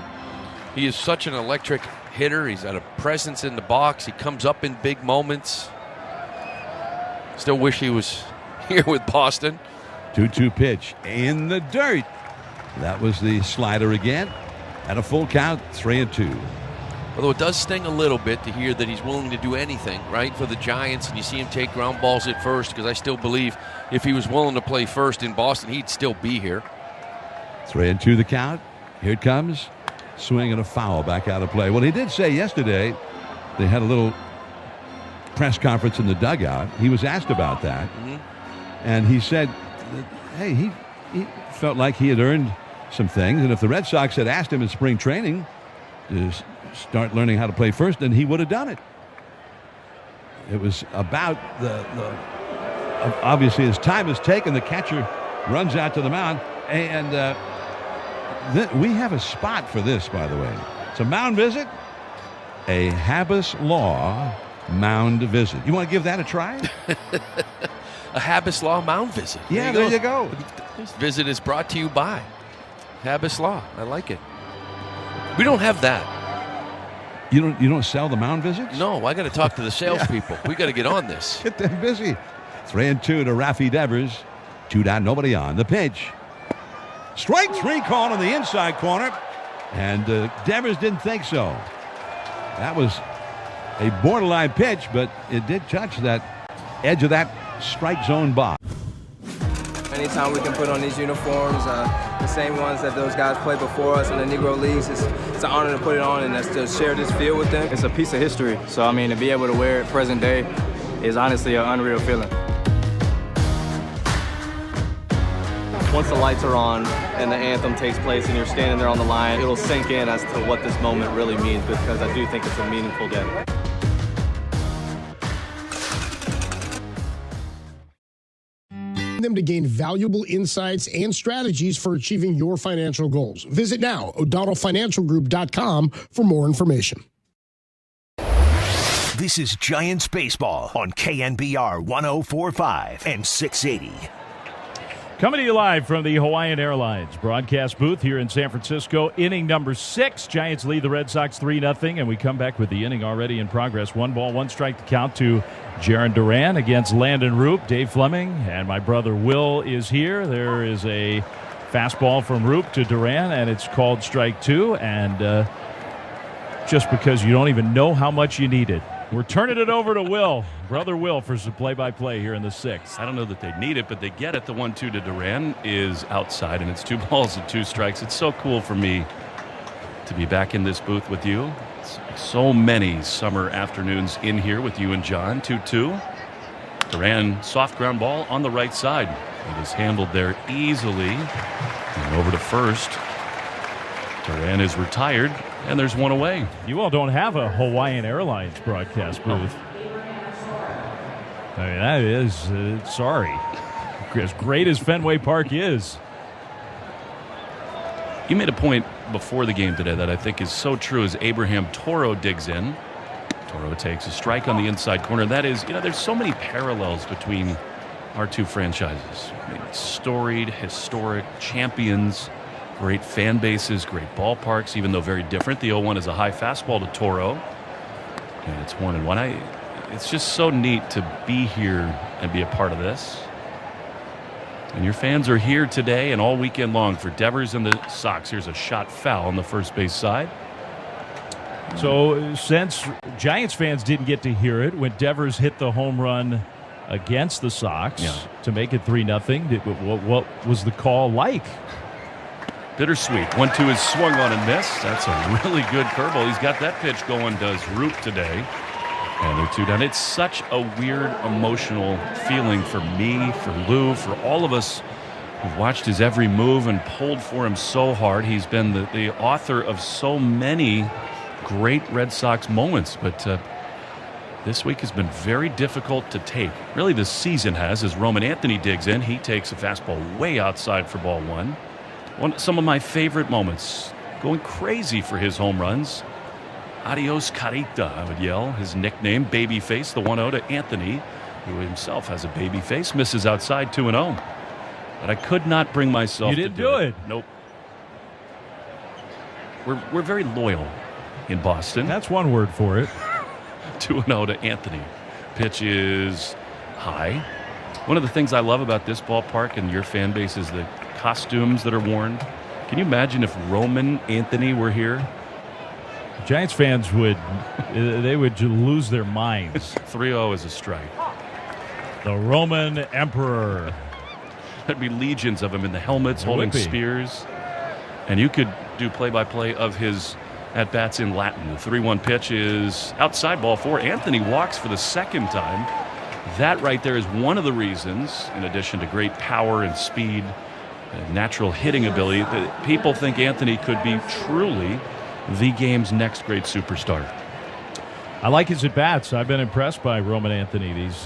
He is such an electric hitter. He's got a presence in the box. He comes up in big moments. Still wish he was here with Boston. 2-2 pitch in the dirt. That was the slider again. At a full count, 3-2. Although it does sting a little bit to hear that he's willing to do anything, right, for the Giants, and you see him take ground balls at first, because I still believe if he was willing to play first in Boston, he'd still be here. 3-2 the count. Here it comes. Swing and a foul back out of play. Well, he did say yesterday they had a little press conference in the dugout. He was asked about that, and he said that, hey, he felt like he had earned some things, and if the Red Sox had asked him in spring training to start learning how to play first, then he would have done it. It was about the obviously, as time is taken, the catcher runs out to the mound. And we have a spot for this, by the way. It's a mound visit, a Habas Law mound visit. You want to give that a try? A Habas Law mound visit. Yeah, there you go. This visit is brought to you by Habas Law. I like it. We don't have that. You don't sell the mound visits? No, I got to talk to the salespeople. We got to get on this. Get them busy. 3-2 to Rafi Devers. 2 down, nobody on. The pitch. Strike 3 call in the inside corner. And Devers didn't think so. That was a borderline pitch, but it did touch that edge of that strike zone box. Anytime we can put on these uniforms, the same ones that those guys played before us in the Negro Leagues, it's an honor to put it on and to share this field with them. It's a piece of history, so I mean, to be able to wear it present day is honestly an unreal feeling. Once the lights are on and the anthem takes place and you're standing there on the line, it'll sink in as to what this moment really means, because I do think it's a meaningful day. Them to gain valuable insights and strategies for achieving your financial goals. Visit now, o'donnellfinancialgroup.com for more information. This is Giants Baseball on KNBR 104.5 and 680. Coming to you live from the Hawaiian Airlines broadcast booth here in San Francisco. Inning number 6. Giants lead the Red Sox 3-0, and we come back with the inning already in progress. 1 ball, 1 strike to count to JUN Duran against Landon Roop. Dave Fleming and my brother Will is here. There is a fastball from Roop to Duran, and it's called strike 2. And just because you don't even know how much you need it, we're turning it over to Will, brother Will, for some play-by-play here in the 6th. I don't know that they need it, but they get it. The 1-2 to Duran is outside, and it's 2 balls and 2 strikes. It's so cool for me to be back in this booth with you. So many summer afternoons in here with you and John. 2-2. Duran, soft ground ball on the right side. It is handled there easily. And over to first. Duran is retired, and there's 1 away. You all don't have a Hawaiian Airlines broadcast booth. I mean, that is, sorry. As great as Fenway Park is. You made a point before the game today that I think is so true as Abraham Toro digs in. Toro takes a strike on the inside corner. That is, there's so many parallels between our two franchises. I mean, storied, historic champions, great fan bases, great ballparks, even though very different. The 0-1 is a high fastball to Toro, and it's 1-1. It's just so neat to be here and be a part of this. And your fans are here today and all weekend long for Devers and the Sox. Here's a shot foul on the first base side. So since Giants fans didn't get to hear it when Devers hit the home run against the Sox to make it 3-0, what was the call like? Bittersweet. 1-2 is swung on and missed. That's a really good curveball. He's got that pitch going, does Roop today. And they're 2 down. It's such a weird, emotional feeling for me, for Lou, for all of us who've watched his every move and pulled for him so hard. He's been the author of so many great Red Sox moments. But this week has been very difficult to take. Really, this season has, as Roman Anthony digs in. He takes a fastball way outside for ball 1. Some of my favorite moments, going crazy for his home runs. Adios Carita, I would yell, his nickname, Babyface, the 1-0 to Anthony, who himself has a baby face, misses outside 2-0. But I could not bring myself to do it. Nope. We're very loyal in Boston. That's one word for it. 2-0 to Anthony. Pitch is high. One of the things I love about this ballpark and your fan base is the costumes that are worn. Can you imagine if Roman Anthony were here? Giants fans would lose their minds. 3-0 is a strike. The Roman Emperor. There'd be legions of him in the helmets holding spears. And you could do play-by-play of his at-bats in Latin. The 3-1 pitch is outside ball 4. Anthony walks for the second time. That right there is one of the reasons, in addition to great power and speed and natural hitting ability, that people think Anthony could be truly the game's next great superstar. I like his at-bats. I've been impressed by Roman Anthony these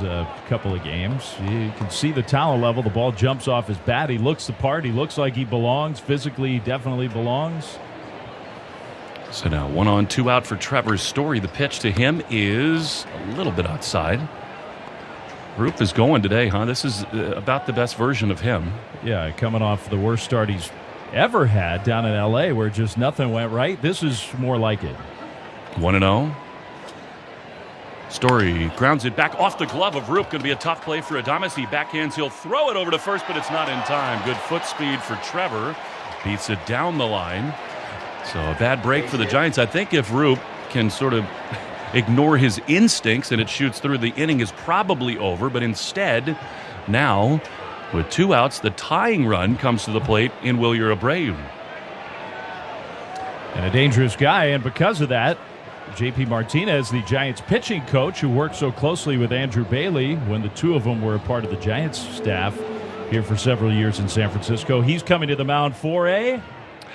couple of games. You can see the talent level. The ball jumps off his bat. He looks the part. He looks like he belongs. Physically, he definitely belongs. So now 1 on, 2 out for Trevor Story. The pitch to him is a little bit outside. Roop is going today, huh? This is about the best version of him. Yeah, coming off the worst start he's ever had down in L.A. where just nothing went right. This is more like it. 1-0. Story grounds it back off the glove of Roop. Going to be a tough play for Adames. He backhands. He'll throw it over to first, but it's not in time. Good foot speed for Trevor. Beats it down the line. So a bad break for the Giants. I think if Roop can sort of ignore his instincts and it shoots through, the inning is probably over. But instead, now, with 2 outs, the tying run comes to the plate in Wilyer Abreu. And a dangerous guy, and because of that, J.P. Martinez, the Giants pitching coach who worked so closely with Andrew Bailey when the two of them were a part of the Giants staff here for several years in San Francisco. He's coming to the mound for a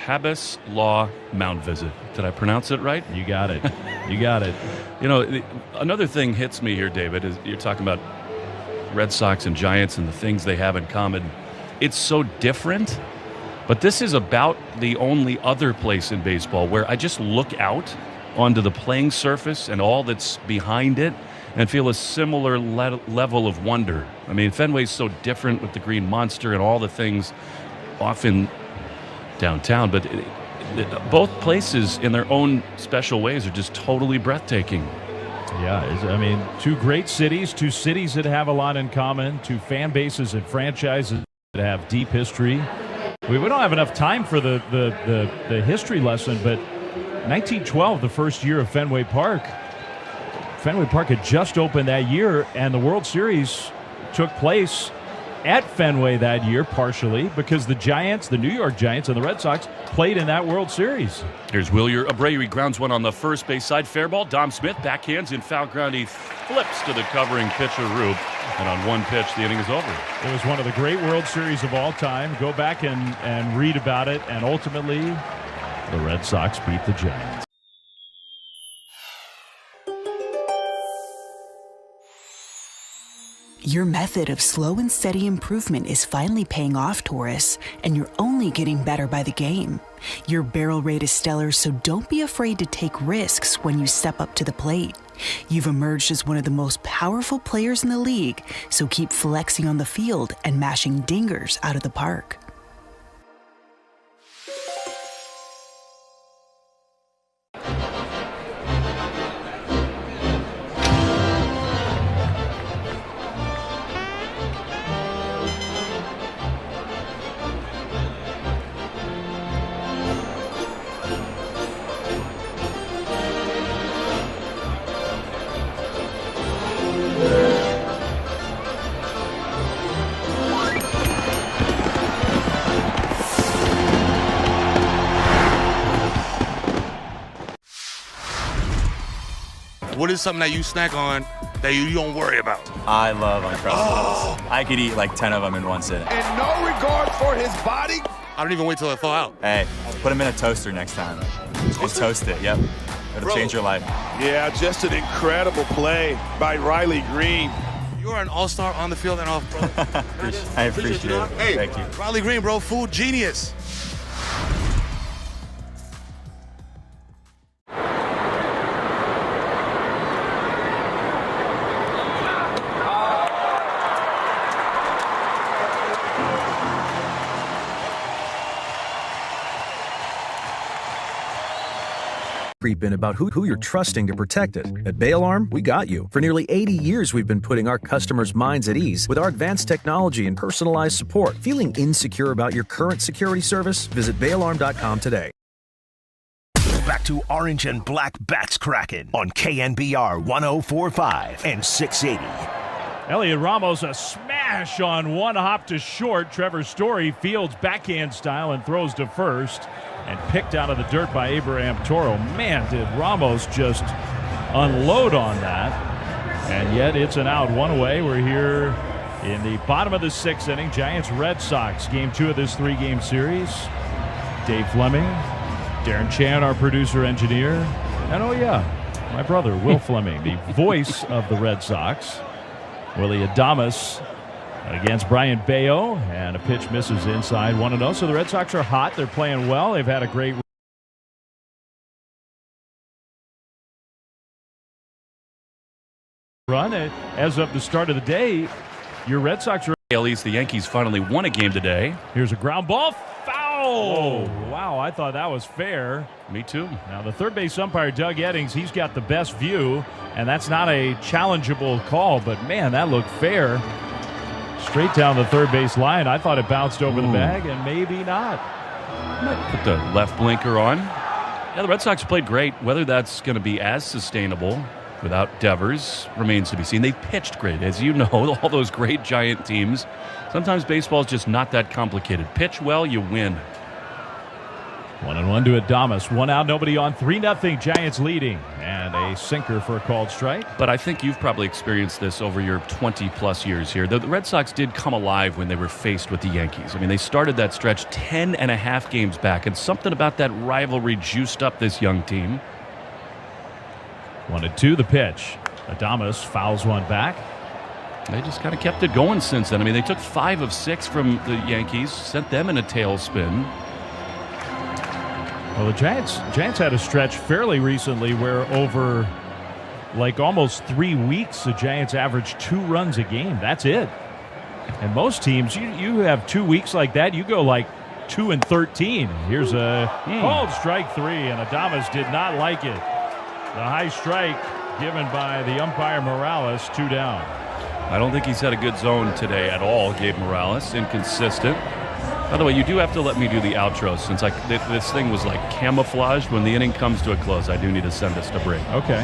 Habas Law mound visit. Did I pronounce it right? You got it. You got it. You know, another thing hits me here, David, is you're talking about Red Sox and Giants and the things they have in common. It's so different, but this is about the only other place in baseball where I just look out onto the playing surface and all that's behind it and feel a similar level of wonder. I mean, Fenway's so different with the Green Monster and all the things often downtown, but both places in their own special ways are just totally breathtaking. Yeah, I mean, 2 great cities, 2 cities that have a lot in common, 2 fan bases and franchises that have deep history. We don't have enough time for the history lesson, but 1912, the first year of Fenway Park. Fenway Park had just opened that year, and the World Series took place at Fenway that year, partially because the Giants, the New York Giants, and the Red Sox played in that World Series. Here's Wilyer Abreu. He grounds one on the first base side. Fair ball. Dom Smith backhands in foul ground. He flips to the covering pitcher, Roop. And on one pitch, the inning is over. It was one of the great World Series of all time. Go back and read about it. And ultimately, the Red Sox beat the Giants. Your method of slow and steady improvement is finally paying off, Taurus, and you're only getting better by the game. Your barrel rate is stellar, so don't be afraid to take risks when you step up to the plate. You've emerged as one of the most powerful players in the league, so keep flexing on the field and mashing dingers out of the park. What is something that you snack on that you don't worry about? I love Uncrustables. I could eat like 10 of them in one sitting. And no regard for his body? I don't even wait till I thaw out. Hey, put them in a toaster next time. Just toast it, yep. It'll change your life. Yeah, just an incredible play by Riley Green. You are an all-star on the field and off, bro. I appreciate it. Hey, thank you. Riley Green, bro, food genius. Creeping about who you're trusting to protect it. At Bail Arm, we got you. For nearly 80 years, we've been putting our customers' minds at ease with our advanced technology and personalized support. Feeling insecure about your current security service? Visit bailarm.com today. Back to Orange and Black Bats Kraken on KNBR 104.5 and 680. Elliot Ramos, a smash on one hop to short. Trevor Story fields backhand style and throws to first, and picked out of the dirt by Abraham Toro. Man, did Ramos just unload on that. And yet it's an out one away. We're here in the bottom of the 6th inning. Giants-Red Sox, game 2 of this 3-game series. Dave Fleming, Darren Chan, our producer-engineer. And oh yeah, My brother, Will Fleming, the voice of the Red Sox. Willie Adames against Brian Bayo, and a pitch misses inside 1-0. So the Red Sox are hot. They're playing well. They've had a great run. As of the start of the day, your Red Sox are... At least the Yankees finally won a game today. Here's a ground ball. Foul! Whoa. Wow, I thought that was fair. Me too. Now the third base umpire, Doug Eddings, he's got the best view, and that's not a challengeable call, but man, that looked fair. Straight down the third base line. I thought it bounced over the bag, and maybe not. Might put the left blinker on. Yeah, the Red Sox played great. Whether that's going to be as sustainable without Devers remains to be seen. They've pitched great. As you know, all those great Giant teams, sometimes baseball is just not that complicated. Pitch well, you win. 1-1 to Adames. 1 out, nobody on. 3-0, Giants leading. And a sinker for a called strike. But I think you've probably experienced this over your 20-plus years here. The Red Sox did come alive when they were faced with the Yankees. I mean, they started that stretch 10.5 games back, and something about that rivalry juiced up this young team. 1-2, the pitch. Adames fouls one back. They just kind of kept it going since then. I mean, they took 5 of 6 from the Yankees, sent them in a tailspin. Well, the Giants had a stretch fairly recently where over like almost 3 weeks, the Giants averaged 2 runs a game. That's it. And most teams, you have 2 weeks like that, you go like 2 and 13. Here's a called strike 3, and Adames did not like it. The high strike given by the umpire Morales, 2 down. I don't think he's had a good zone today at all, Gabe Morales. Inconsistent. By the way, you do have to let me do the outro since this thing was like camouflaged. When the inning comes to a close, I do need to send us to break. Okay.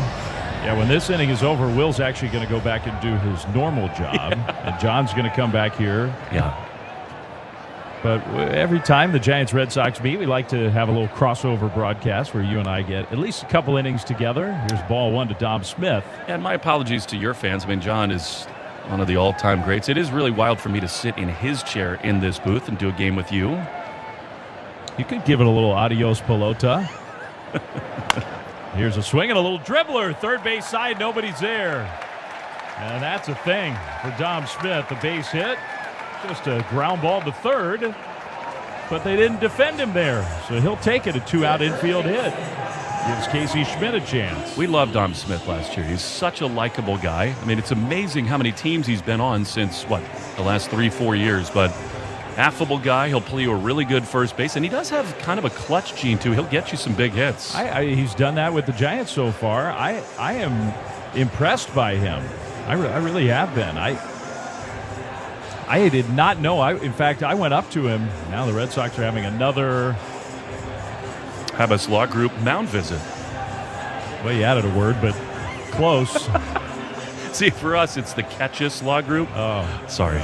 Yeah, when this inning is over, Will's actually going to go back and do his normal job. And John's going to come back here. Yeah. But every time the Giants-Red Sox meet, we like to have a little crossover broadcast where you and I get at least a couple innings together. Here's ball 1 to Dom Smith. And my apologies to your fans. I mean, John is one of the all-time greats. It is really wild for me to sit in his chair in this booth and do a game with you. You could give it a little adios pelota. Here's a swing and a little dribbler. Third base side, nobody's there. And that's a thing for Dom Smith. The base hit. Just a ground ball to third, but they didn't defend him there, so he'll take it, a 2-out infield hit. Gives Casey Schmidt a chance. We loved Dom Smith last year. He's such a likable guy. I mean, it's amazing how many teams he's been on since, the last 3-4 years, but affable guy. He'll play you a really good first base, and he does have kind of a clutch gene, too. He'll get you some big hits. He's done that with the Giants so far. I am impressed by him. I really have been. I did not know. In fact, I went up to him. Now the Red Sox are having another Habas Law Group mound visit. Well, you added a word, but close. See, for us, it's the Catchus Law Group. Oh, sorry.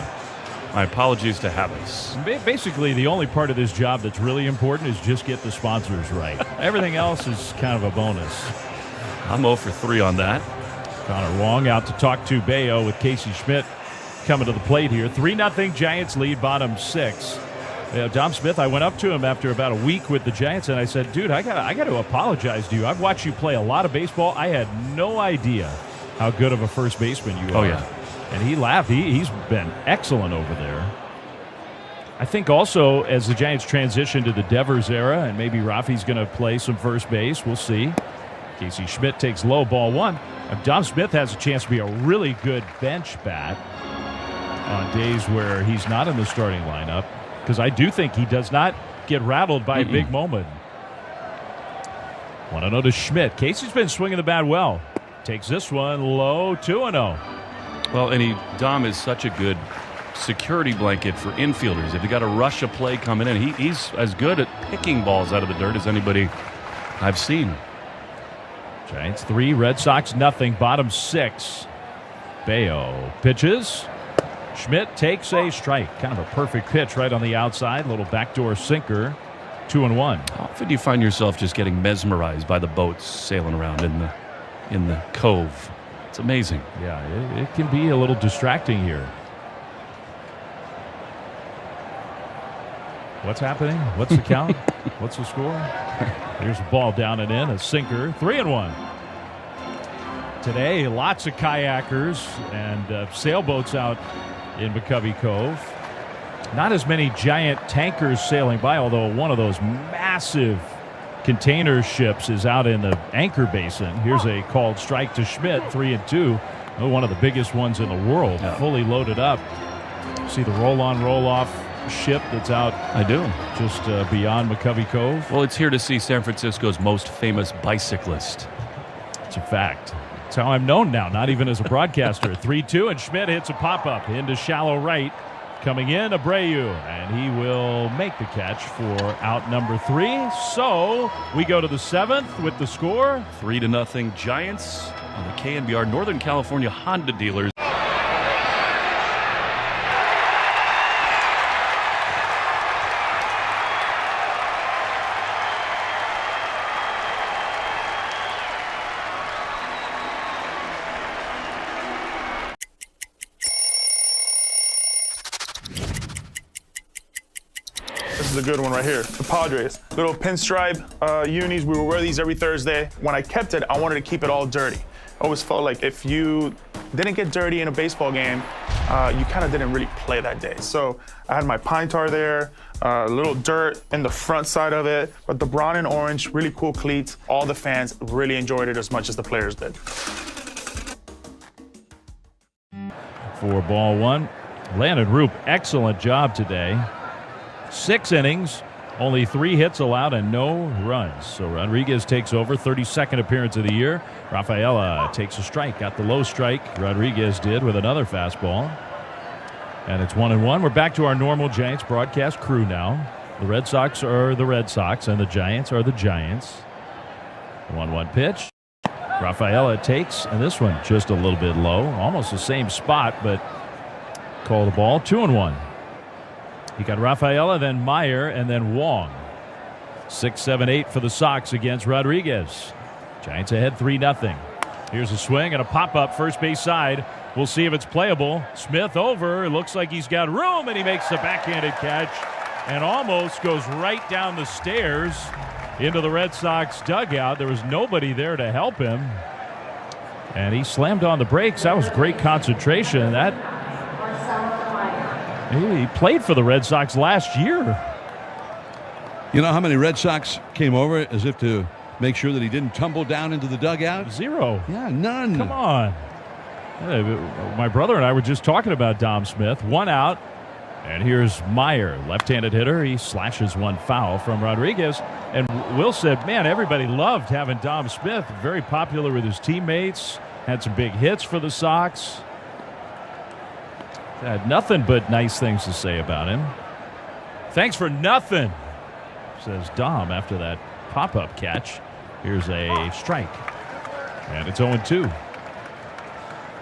My apologies to Habas. Basically, the only part of this job that's really important is just get the sponsors right. Everything else is kind of a bonus. I'm 0 for 3 on that. Connor Wong out to talk to Bayo with Casey Schmidt coming to the plate here. 3-0 Giants lead, bottom 6. Dom Smith, I went up to him after about a week with the Giants, and I said, dude, I got to apologize to you. I've watched you play a lot of baseball. I had no idea how good of a first baseman you are. Oh, yeah. And he laughed. He's been excellent over there. I think also as the Giants transition to the Devers era, and maybe Rafi's going to play some first base, we'll see. Casey Schmidt takes low, ball 1. Dom Smith has a chance to be a really good bench bat on days where he's not in the starting lineup, because I do think he does not get rattled by a big moment. 1-0 to Schmidt. Casey's been swinging the bat well. Takes this one low, 2-0. Well, and Dom is such a good security blanket for infielders. If you got a rush of play coming in, he's as good at picking balls out of the dirt as anybody I've seen. Giants 3, Red Sox nothing, bottom 6. Bayo pitches. Schmidt takes a strike. Kind of a perfect pitch right on the outside. Little backdoor sinker. 2-1. How often do you find yourself just getting mesmerized by the boats sailing around in the cove? It's amazing. Yeah, it can be a little distracting here. What's happening? What's the count? What's the score? Here's a ball down and in, a sinker. 3-1. today. Lots of kayakers and sailboats out in McCovey Cove. Not as many giant tankers sailing by, although one of those massive container ships is out in the anchor basin. Here's a called strike to Schmidt, 3-2. One of the biggest ones in the world, fully loaded up. See the roll-on, roll-off ship that's out. I do. Just beyond McCovey Cove. Well, it's here to see San Francisco's most famous bicyclist. It's a fact. That's how I'm known now, not even as a broadcaster. 3-2, and Schmidt hits a pop-up into shallow right. Coming in, Abreu, and he will make the catch for out number 3. So we go to the 7th with the score. 3-0 Giants on the KNBR Northern California Honda dealers. This is a good one right here. The Padres. Little pinstripe unis. We would wear these every Thursday. When I kept it, I wanted to keep it all dirty. I always felt like if you didn't get dirty in a baseball game, you kind of didn't really play that day. So I had my pine tar there, a little dirt in the front side of it, but the brown and orange, really cool cleats. All the fans really enjoyed it as much as the players did. For ball 1, Landon Roop, excellent job today. 6 innings, only 3 hits allowed and no runs. So Rodriguez takes over, 32nd appearance of the year. Rafaela takes a strike, got the low strike. Rodriguez did with another fastball. And it's 1-1. We're back to our normal Giants broadcast crew now. The Red Sox are the Red Sox and the Giants are the Giants. 1-1 pitch. Rafaela takes, and this one just a little bit low. Almost the same spot, but call the ball. 2-1. You got Rafaela, then Meyer, and then Wong. 6, 7, 8 for the Sox against Rodriguez. Giants ahead 3-0. Here's a swing and a pop-up first base side. We'll see if it's playable. Smith over. It looks like he's got room, and he makes the backhanded catch and almost goes right down the stairs into the Red Sox dugout. There was nobody there to help him, and he slammed on the brakes. That was great concentration. He played for the Red Sox last year. You know how many Red Sox came over as if to make sure that he didn't tumble down into the dugout? 0. Yeah, none. Come on. My brother and I were just talking about Dom Smith. 1 out. And here's Meyer, left-handed hitter. He slashes one foul from Rodriguez. And Will said, man, everybody loved having Dom Smith. Very popular with his teammates. Had some big hits for the Sox. Had nothing but nice things to say about him. Thanks for nothing, says Dom after that pop-up catch. Here's a strike. And it's 0-2.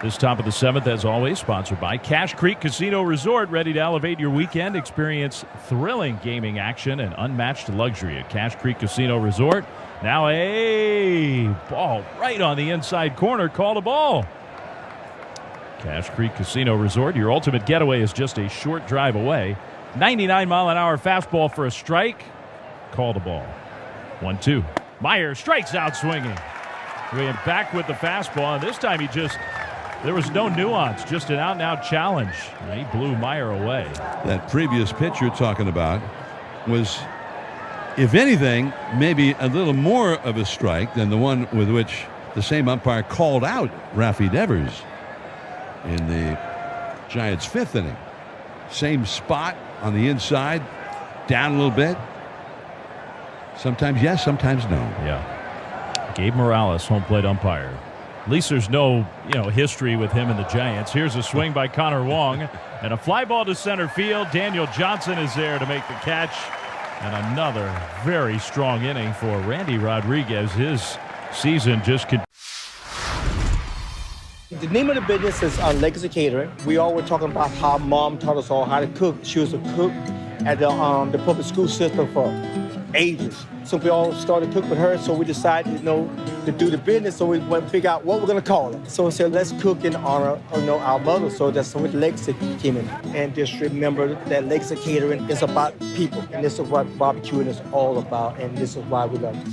This top of the 7th, as always, sponsored by Cache Creek Casino Resort. Ready to elevate your weekend. Experience thrilling gaming action and unmatched luxury at Cache Creek Casino Resort. Now a ball right on the inside corner. Call the ball. Cache Creek Casino Resort. Your ultimate getaway is just a short drive away. 99-mile-an-hour fastball for a strike. Call the ball. 1-2. Meyer strikes out swinging. We went back with the fastball, and this time there was no nuance, just an out-and-out challenge. And he blew Meyer away. That previous pitch you're talking about was, if anything, maybe a little more of a strike than the one with which the same umpire called out Rafi Devers in the Giants' 5th inning. Same spot on the inside, down a little bit. Sometimes yes, sometimes no. Yeah. Gabe Morales, home plate umpire. At least there's no, history with him and the Giants. Here's a swing by Connor Wong and a fly ball to center field. Daniel Johnson is there to make the catch. And another very strong inning for Randy Rodriguez. His season just continues. The name of the business is Legacy Catering. We all were talking about how Mom taught us all how to cook. She was a cook at the public school system for ages. So we all started to cook with her, so we decided, to do the business, so we went to figure out what we're going to call it. So we said, let's cook in honor of, our mother. So that's when Legacy came in. And just remember that Legacy Catering is about people, and this is what barbecuing is all about, and this is why we love it.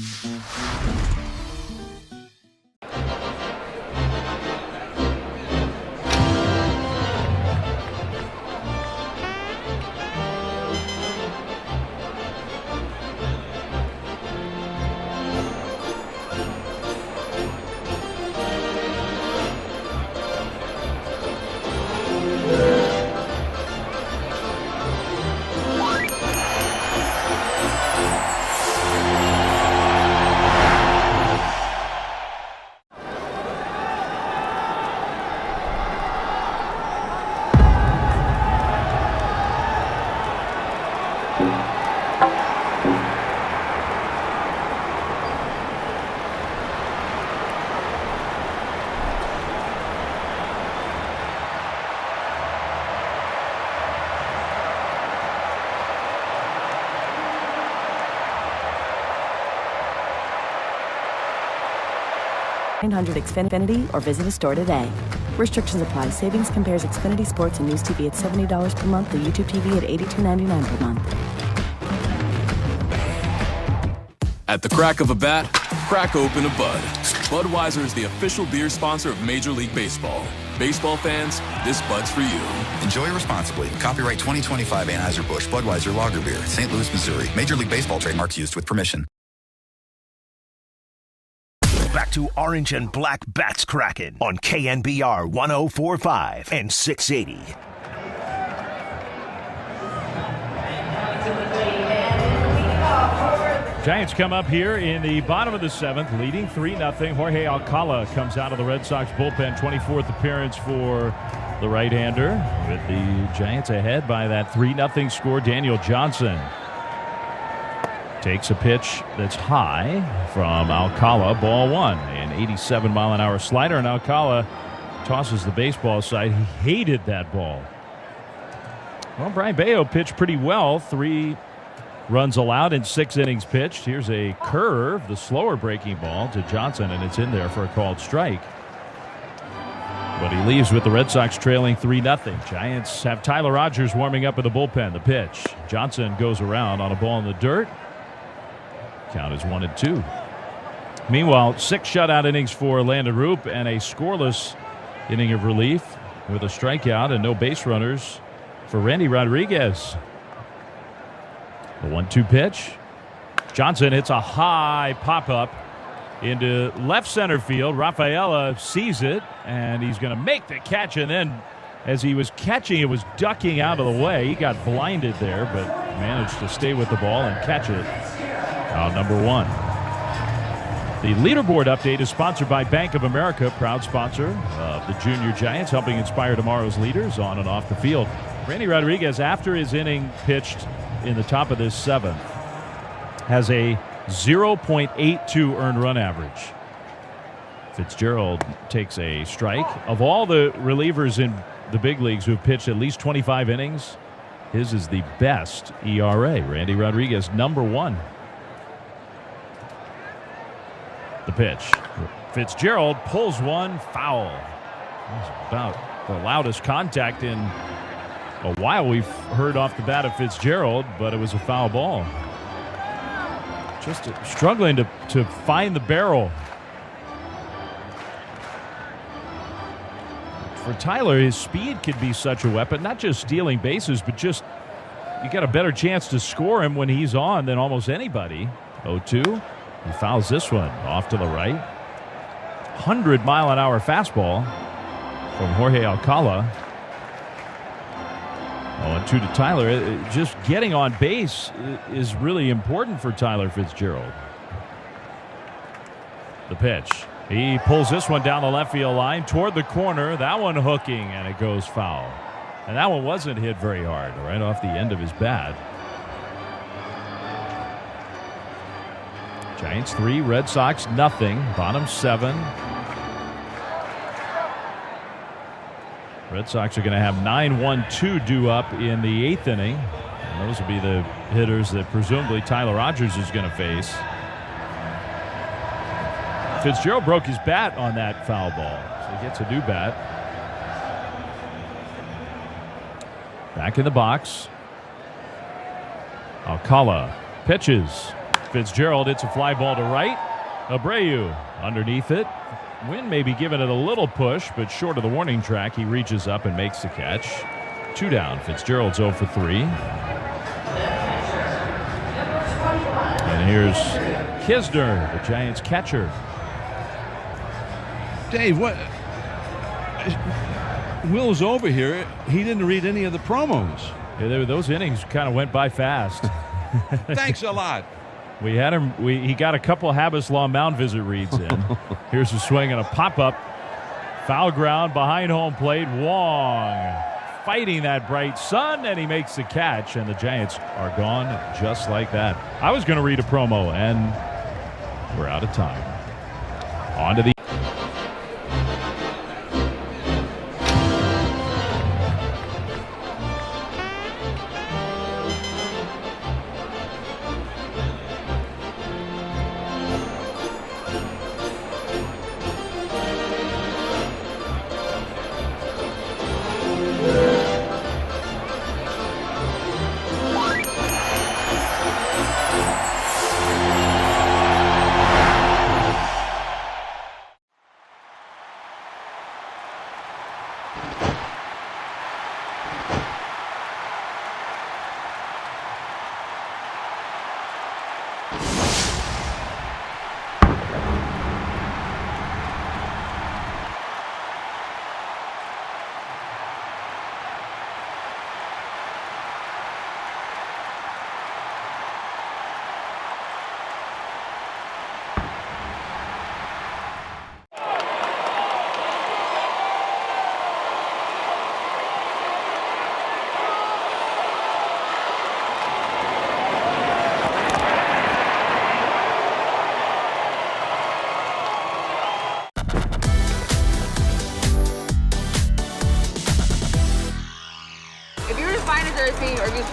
900 Xfinity or visit a store today. Restrictions apply. Savings compares Xfinity Sports and News TV at $70 per month to YouTube TV at $82.99 per month. At the crack of a bat, crack open a Bud. Budweiser is the official beer sponsor of Major League Baseball. Baseball fans, this Bud's for you. Enjoy responsibly. Copyright 2025 Anheuser-Busch Budweiser Lager Beer, St. Louis, Missouri. Major League Baseball trademarks used with permission. Back to Orange and Black Bats Crackin' on KNBR 104.5 and 680. Giants come up here in the bottom of the 7th, leading 3-0. Jorge Alcala comes out of the Red Sox bullpen, 24th appearance for the right-hander, with the Giants ahead by that 3-0 score. Daniel Johnson takes a pitch that's high from Alcala, ball one, an 87-mile-an-hour slider, and Alcala tosses the baseball aside. He hated that ball. Well, Brian Bayo pitched pretty well, 3 runs allowed in 6 innings pitched. Here's a curve, the slower breaking ball to Johnson, and it's in there for a called strike. But he leaves with the Red Sox trailing 3-0. Giants have Tyler Rogers warming up in the bullpen. The pitch. Johnson goes around on a ball in the dirt. Count is 1-2. Meanwhile, 6 shutout innings for Landon Roop and a scoreless inning of relief with a strikeout and no base runners for Randy Rodriguez. The 1-2 pitch. Johnson hits a high pop-up into left center field. Rafaela sees it, and he's going to make the catch. And then as he was catching, it was ducking out of the way. He got blinded there, but managed to stay with the ball and catch it. Out number 1. The leaderboard update is sponsored by Bank of America, proud sponsor of the Junior Giants, helping inspire tomorrow's leaders on and off the field. Randy Rodriguez, after his inning pitched in the top of this 7th, has a 0.82 earned run average. Fitzgerald takes a strike. Of all the relievers in the big leagues who have pitched at least 25 innings, his is the best ERA. Randy Rodriguez, number 1. The pitch. Fitzgerald pulls one foul. That's about the loudest contact in a while we've heard off the bat of Fitzgerald, but it was a foul ball. Just struggling to find the barrel. For Tyler, his speed could be such a weapon, not just stealing bases, but just you got a better chance to score him when he's on than almost anybody. 0-2. He fouls this one off to the right. 100-mile-an-hour fastball from Jorge Alcala. 0-2 to Tyler. Just getting on base is really important for Tyler Fitzgerald. The pitch. He pulls this one down the left field line toward the corner. That one hooking, and it goes foul. And that one wasn't hit very hard, right off the end of his bat. Giants 3, Red Sox nothing. Bottom 7. Red Sox are going to have 9-1-2 due up in the 8th inning. And those will be the hitters that presumably Tyler Rogers is going to face. Fitzgerald broke his bat on that foul ball, so he gets a new bat. Back in the box. Alcala pitches. Fitzgerald hits a fly ball to right. Abreu underneath it. Wynn may be giving it a little push, but short of the warning track, he reaches up and makes the catch. 2 down. Fitzgerald's 0 for 3. And here's Kisner, the Giants catcher. Dave, what? Will's over here. He didn't read any of the promos. Yeah, those innings kind of went by fast. Thanks a lot. We had him. He got a couple Habas Law mound visit reads in. Here's a swing and a pop-up. Foul ground behind home plate. Wong fighting that bright sun, and he makes the catch, and the Giants are gone just like that. I was going to read a promo, and we're out of time. On to the...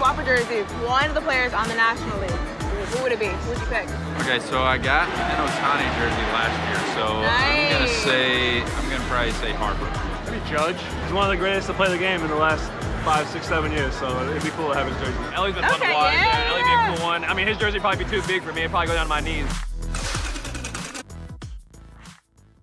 swap a jersey with one of the players on the National League, who would it be? Who would you pick? Okay, so I got an Ohtani jersey last year, so Nice. I'm gonna probably say Harper. Maybe Judge. He's one of the greatest to play the game in the last 5, 6, 7 years, so it'd be cool to have his jersey. Ellie's been fun to watch. Yeah, Ellie'd be a cool one. I mean, his jersey would probably be too big for me. It'd probably go down to my knees.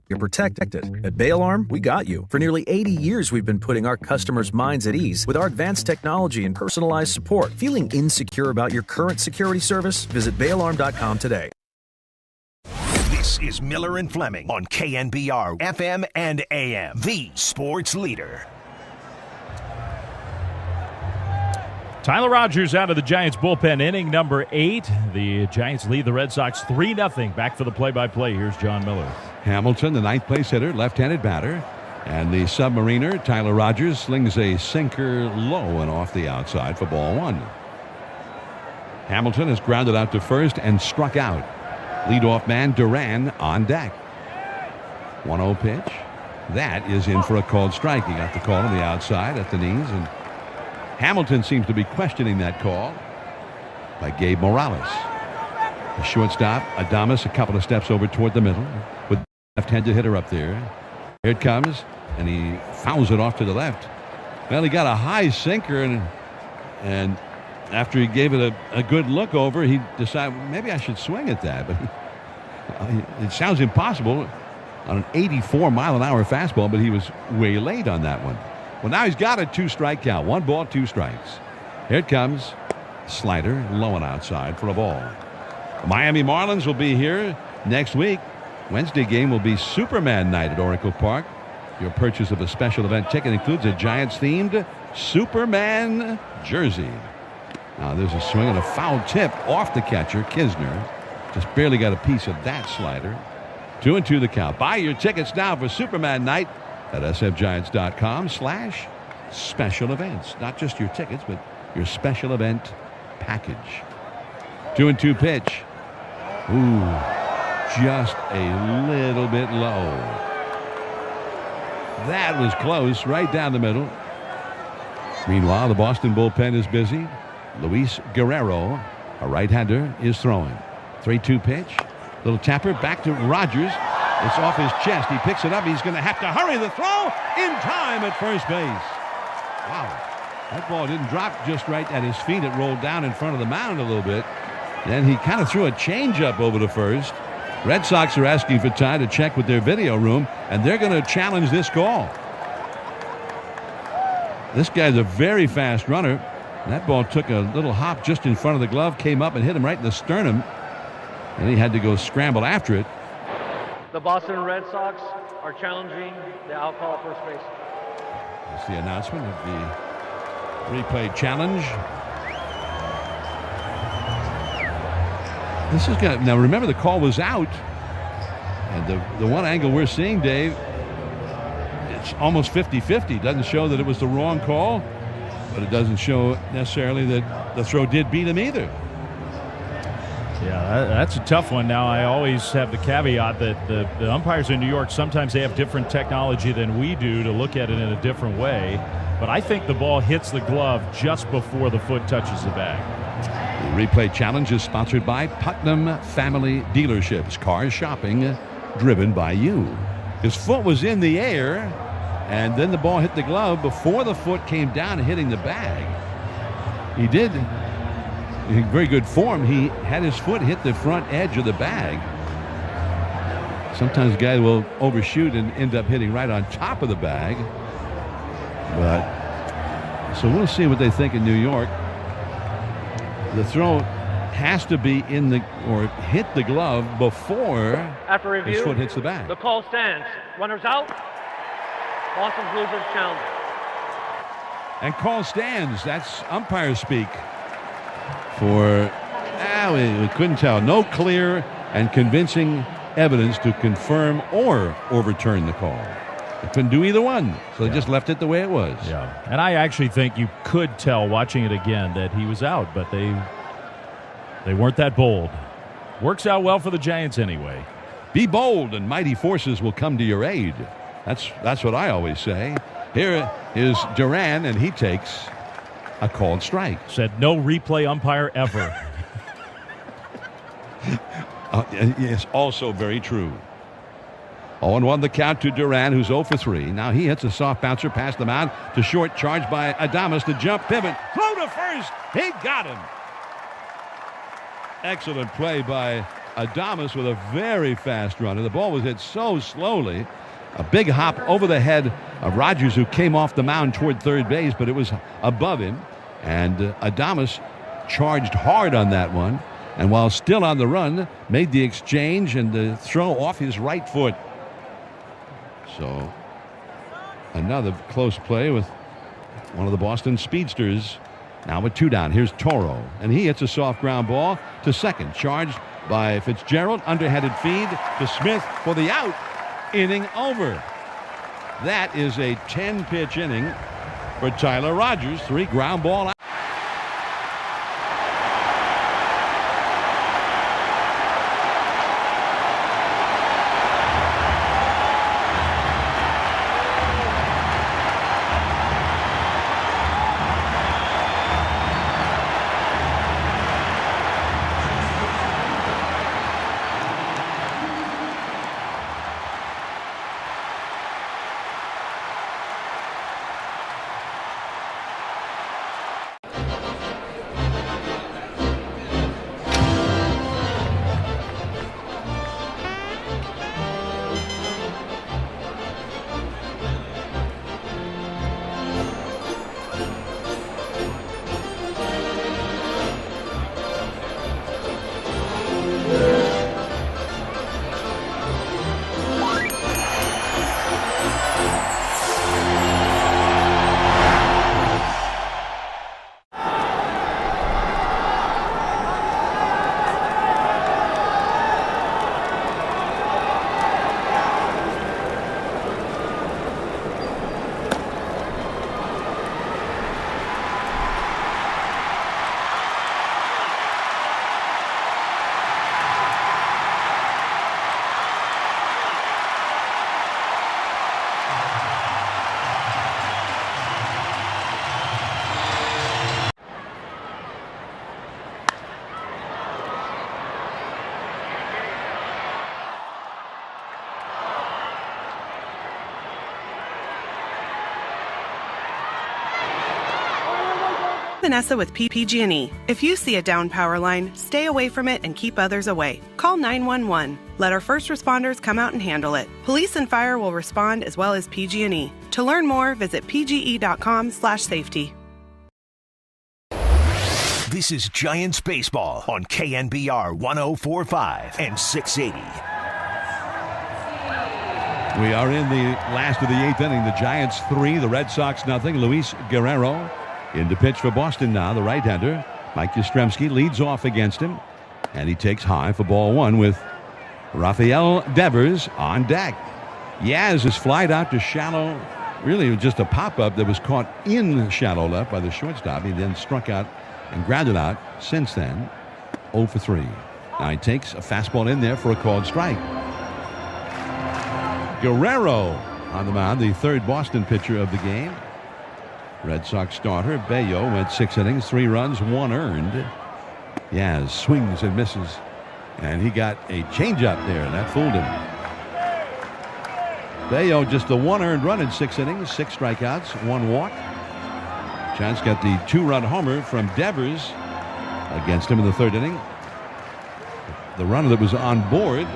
You're protected. At Bail Arm, we got you. For nearly 80 years, we've been putting our customers' minds at ease with our advanced technology and personalized support. Feeling insecure about your current security service? Visit bailarm.com today. This is Miller and Fleming on KNBR FM and AM, the sports leader. Tyler Rogers out of the Giants bullpen, inning number 8. The Giants lead the Red Sox 3-0. Back for the play-by-play. Here's John Miller. Hamilton, the ninth place hitter, left-handed batter. And the submariner, Tyler Rogers, slings a sinker low and off the outside for ball 1. Hamilton has grounded out to first and struck out. Leadoff man Duran on deck. 1-0 pitch. That is in for a called strike. He got the call on the outside at the knees, and Hamilton seems to be questioning that call by Gabe Morales. The shortstop, Adames, a couple of steps over toward the middle with left-handed hitter up there. Here it comes, and he fouls it off to the left. Well, he got a high sinker, and after he gave it a good look over, he decided, maybe I should swing at that. But it sounds impossible on an 84-mile-an-hour fastball, but he was way late on that one. Well, now he's got a 2-strike count. 1 ball, 2 strikes. Here it comes. Slider, low and outside for a ball. The Miami Marlins will be here next week. Wednesday game will be Superman night at Oracle Park. Your purchase of a special event ticket includes a Giants-themed Superman jersey. Now there's a swing and a foul tip off the catcher, Kisner. Just barely got a piece of that slider. 2-2 the count. Buy your tickets now for Superman night at sfgiants.com/special events. Not just your tickets, but your special event package. 2-2 pitch. Ooh, just a little bit low. That was close, right down the middle. Meanwhile, the Boston bullpen is busy. Luis Guerrero, a right-hander, is throwing. 3-2 pitch. Little tapper back to Rogers. It's off his chest. He picks it up. He's going to have to hurry the throw in time at first base. Wow. That ball didn't drop just right at his feet. It rolled down in front of the mound a little bit. Then he kind of threw a changeup over to first. Red Sox are asking for time to check with their video room, and they're going to challenge this call. This guy's a very fast runner. That ball took a little hop just in front of the glove, came up and hit him right in the sternum, and he had to go scramble after it. The Boston Red Sox are challenging the out call at first base. That's the announcement of the replay challenge. This is good. Now remember, the call was out, and the one angle we're seeing, Dave, it's almost 50-50. Doesn't show that it was the wrong call, but it doesn't show necessarily that the throw did beat him either. Yeah, that's a tough one. Now, I always have the caveat that the umpires in New York, sometimes they have different technology than we do to look at it in a different way. But I think the ball hits the glove just before the foot touches the bag. The replay challenge is sponsored by Putnam Family Dealerships. Cars shopping driven by you. His foot was in the air, and then the ball hit the glove before the foot came down and hitting the bag. He did. In very good form. He had his foot hit the front edge of the bag. Sometimes guys will overshoot and end up hitting right on top of the bag. But so we'll see what they think in New York. The throw has to be in the or hit the glove before After review, his foot hits the bag. The call stands. Runners out. Boston's losers challenge. And call stands. That's umpire speak. For we couldn't tell. No clear and convincing evidence to confirm or overturn the call. They couldn't do either one, so they just left it the way it was. Yeah, and I actually think you could tell watching it again that he was out, but they weren't that bold. Works out well for the Giants anyway. Be bold, and mighty forces will come to your aid. That's what I always say. Here is Duran, and he takes a called strike. Said no replay umpire ever. Yes, also very true. 0-1 the count to Duran, who's 0 for 3. Now he hits a soft bouncer past the mound to short, charge by Adames. The jump pivot, throw to first. He got him. Excellent play by Adames with a very fast run. And the ball was hit so slowly. A big hop over the head of Rogers, who came off the mound toward third base, but it was above him. And Adames charged hard on that one. And while still on the run, made the exchange and the throw off his right foot. So another close play with one of the Boston speedsters. Now with 2 down. Here's Toro. And he hits a soft ground ball to second. Charged by Fitzgerald. Underhanded feed to Smith for the out. Inning over. That is a 10-pitch inning for Tyler Rogers. 3 ground ball out. Vanessa with PG&E. If you see a down power line, stay away from it and keep others away. Call 911. Let our first responders come out and handle it. Police and fire will respond as well as PG&E. To learn more, visit pge.com/safety. This is Giants baseball on KNBR 104.5 and 680. We are in the last of the 8th inning. The Giants 3, the Red Sox nothing. Luis Guerrero in to pitch for Boston now, the right-hander. Mike Yastrzemski leads off against him, and he takes high for ball 1 with Rafael Devers on deck. Yaz is flied out to shallow. Really, it was just a pop-up that was caught in shallow left by the shortstop. He then struck out and grounded out. Since then, 0 for 3. Now he takes a fastball in there for a called strike. Guerrero on the mound, the 3rd Boston pitcher of the game. Red Sox starter Bello went 6 innings, 3 runs, 1 earned. Yaz swings and misses, and he got a changeup there. That fooled him. Bello just the 1 earned run in 6 innings, 6 strikeouts, 1 walk. Giants got the 2-run homer from Devers against him in the 3rd inning. The runner that was on board,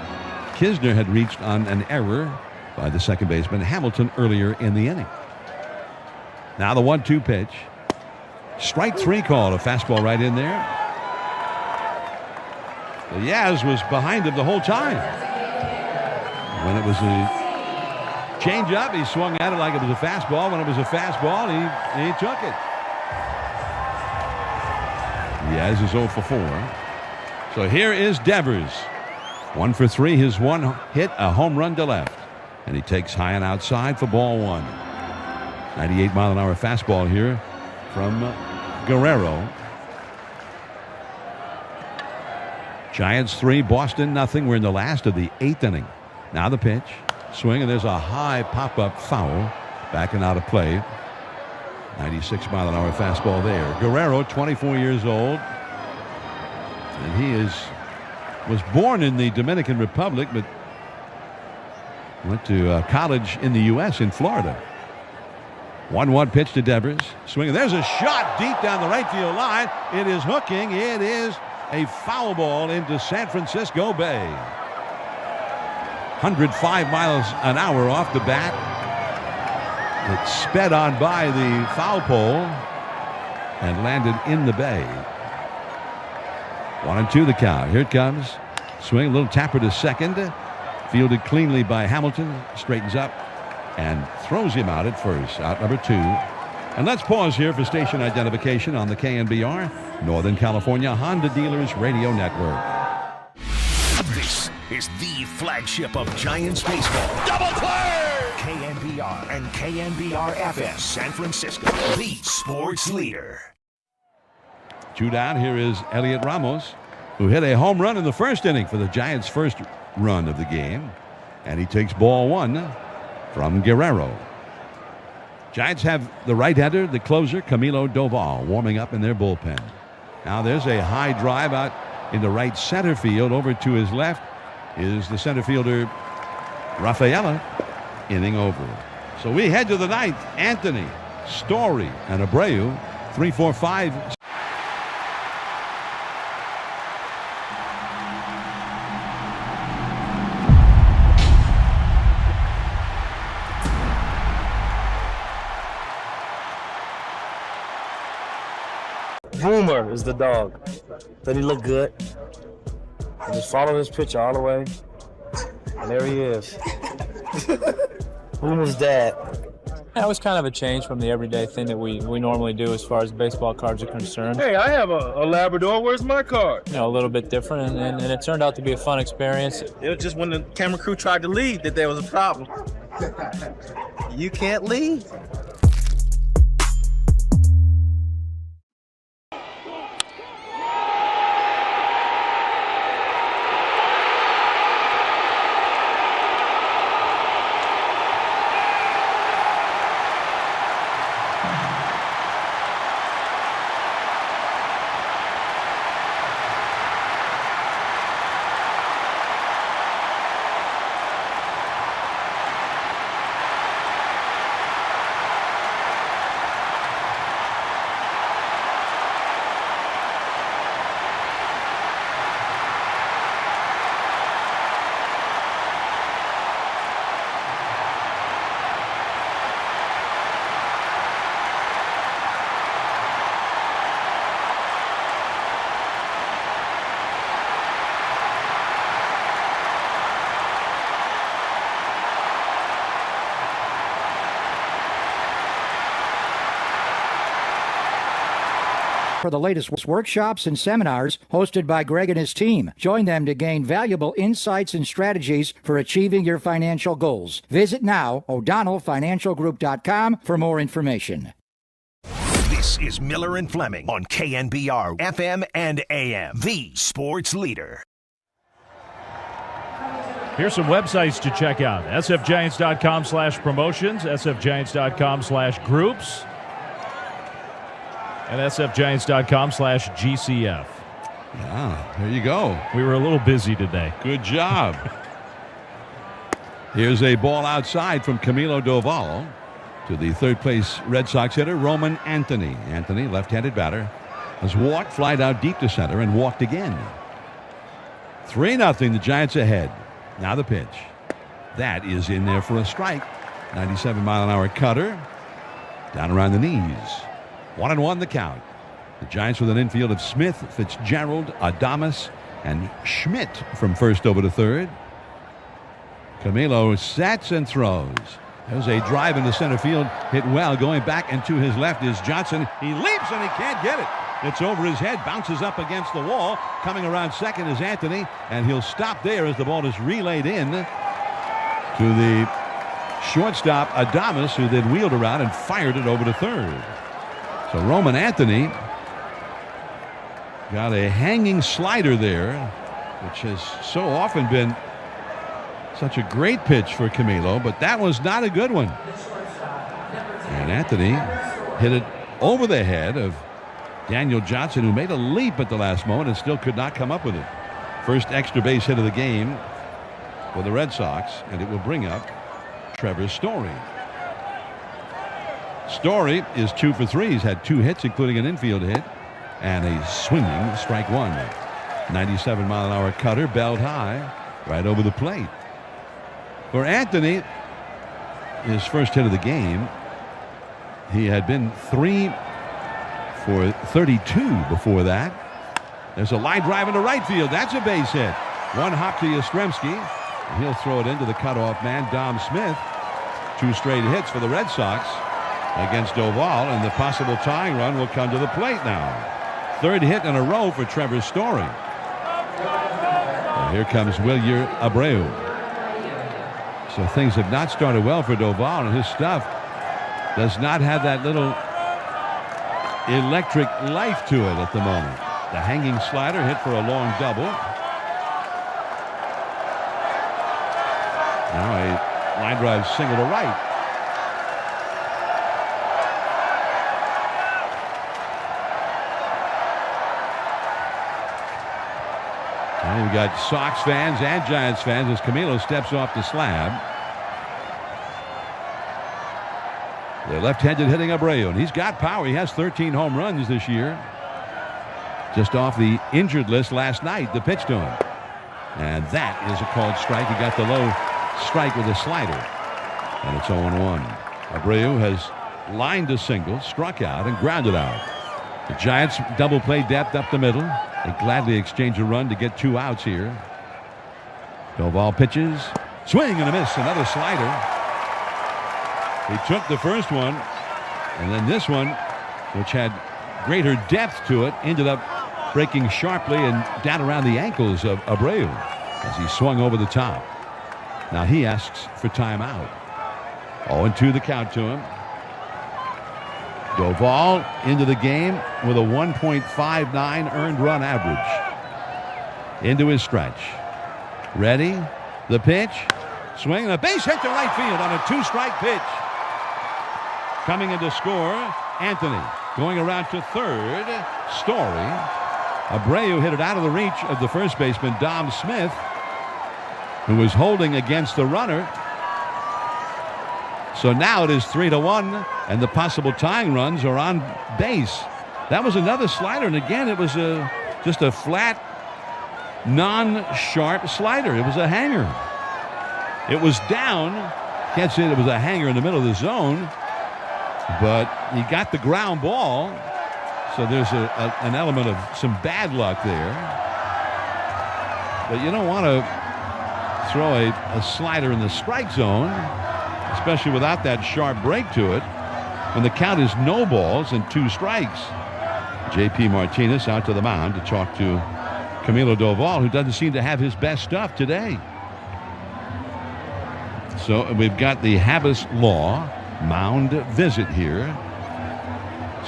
Kisner, had reached on an error by the second baseman Hamilton earlier in the inning. Now the 1-2 pitch. Strike 3 call. A fastball right in there. The Yaz was behind him the whole time. When it was a changeup, he swung at it like it was a fastball. When it was a fastball, he took it. Yaz is 0 for 4. So here is Devers. 1 for 3. His one hit, a home run to left. And he takes high and outside for ball 1. 98-mile-an-hour fastball here from Guerrero. Giants 3, Boston nothing. We're in the last of the 8th inning. Now the pitch. Swing, and there's a high pop-up foul. Backing out of play 96-mile-an-hour fastball there. Guerrero, 24 years old. And he was born in the Dominican Republic, but went to college in the U.S. in Florida. 1-1 pitch to Devers. Swinging. There's a shot deep down the right field line. It is hooking. It is a foul ball into San Francisco Bay. 105 miles an hour off the bat. It sped on by the foul pole and landed in the bay. 1-2 the count. Here it comes. Swing. A little tapper to second. Fielded cleanly by Hamilton. Straightens up and throws him out at first. Out number 2. And let's pause here for station identification on the KNBR Northern California Honda Dealers Radio Network. This is the flagship of Giants baseball. Double play! KNBR and KNBR-FM San Francisco, the sports leader. 2 down. Here is Elliot Ramos, who hit a home run in the first inning for the Giants' first run of the game. And he takes ball 1 from Guerrero. Giants have the right-hander, the closer, Camilo Doval, warming up in their bullpen. Now there's a high drive out into right center field. Over to his left is the center fielder, Rafaela. Inning over. So we head to the 9th. Anthony, Story, and Abreu. 3, 4, 5. Boomer is the dog. Then he looked good. I just followed his pitch all the way. And there he is. Boomer's dad. That was kind of a change from the everyday thing that we normally do as far as baseball cards are concerned. Hey, I have a Labrador. Where's my card? You know, a little bit different, and it turned out to be a fun experience. It was just when the camera crew tried to leave that there was a problem. You can't leave. For the latest workshops and seminars hosted by Greg and his team. Join them to gain valuable insights and strategies for achieving your financial goals. Visit now, o'donnellfinancialgroup.com for more information. This is Miller and Fleming on KNBR, FM and AM, the sports leader. Here's some websites to check out. sfgiants.com/promotions, sfgiants.com/groups, and sfgiants.com/GCF. Yeah, there you go. We were a little busy today. Good job. Here's a ball outside from Camilo Doval to the third place Red Sox hitter, Roman Anthony. Anthony, left-handed batter, has walked, flied out deep to center, and walked again. 3-0, the Giants ahead. Now the pitch. That is in there for a strike. 97-mile-an-hour cutter. Down around the knees. 1-1 the count. The Giants with an infield of Smith, Fitzgerald, Adames, and Schmidt from first over to third. Camilo sets and throws. There's a drive into center field. Hit well. Going back and to his left is Johnson. He leaps and he can't get it. It's over his head. Bounces up against the wall. Coming around second is Anthony. And he'll stop there as the ball is relayed in to the shortstop, Adames, who then wheeled around and fired it over to third. So Roman Anthony got a hanging slider there, which has so often been such a great pitch for Camilo, but that was not a good one. And Anthony hit it over the head of Daniel Johnson, who made a leap at the last moment and still could not come up with it. First extra base hit of the game for the Red Sox, and it will bring up Trevor Story. Story is 2 for 3. He's had 2 hits, including an infield hit and a swinging strike one. 97-mile-an-hour cutter, belled high, right over the plate. For Anthony, his first hit of the game, he had been 3 for 32 before that. There's a line drive into right field. That's a base hit. One hop to Yastrzemski. And he'll throw it into the cutoff man, Dom Smith. 2 straight hits for the Red Sox against Doval, and the possible tying run will come to the plate now. 3rd hit in a row for Trevor Story. And here comes Wilyer Abreu. So things have not started well for Doval, and his stuff does not have that little electric life to it at the moment. The hanging slider hit for a long double. Now a line drive single to right. And we've got Sox fans and Giants fans as Camilo steps off the slab. The left-handed hitting Abreu, and he's got power. He has 13 home runs this year. Just off the injured list last night. The pitch to him. And that is a called strike. He got the low strike with a slider. And it's 0-1. Abreu has lined a single, struck out, and grounded out. The Giants double play depth up the middle. They gladly exchange a run to get 2 outs here. Doval pitches. Swing and a miss. Another slider. He took the first one, and then this one, which had greater depth to it, ended up breaking sharply and down around the ankles of Abreu as he swung over the top. Now he asks for timeout. 0-2 the count to him. Doval into the game with a 1.59 earned run average. Into his stretch. Ready? The pitch. Swing and a base hit to right field on a 2-strike pitch. Coming in to score, Anthony. Going around to third, Story. Abreu hit it out of the reach of the first baseman, Dom Smith, who was holding against the runner. So now it is 3-1, and the possible tying runs are on base. That was another slider, and again, it was just a flat, non-sharp slider. It was a hanger. It was down. Can't say it was a hanger in the middle of the zone, but he got the ground ball, so there's an element of some bad luck there. But you don't want to throw a slider in the strike zone, especially without that sharp break to it, when the count is no balls and 2 strikes. J.P. Martinez out to the mound to talk to Camilo Doval, who doesn't seem to have his best stuff today. So we've got the Habas Law mound visit here.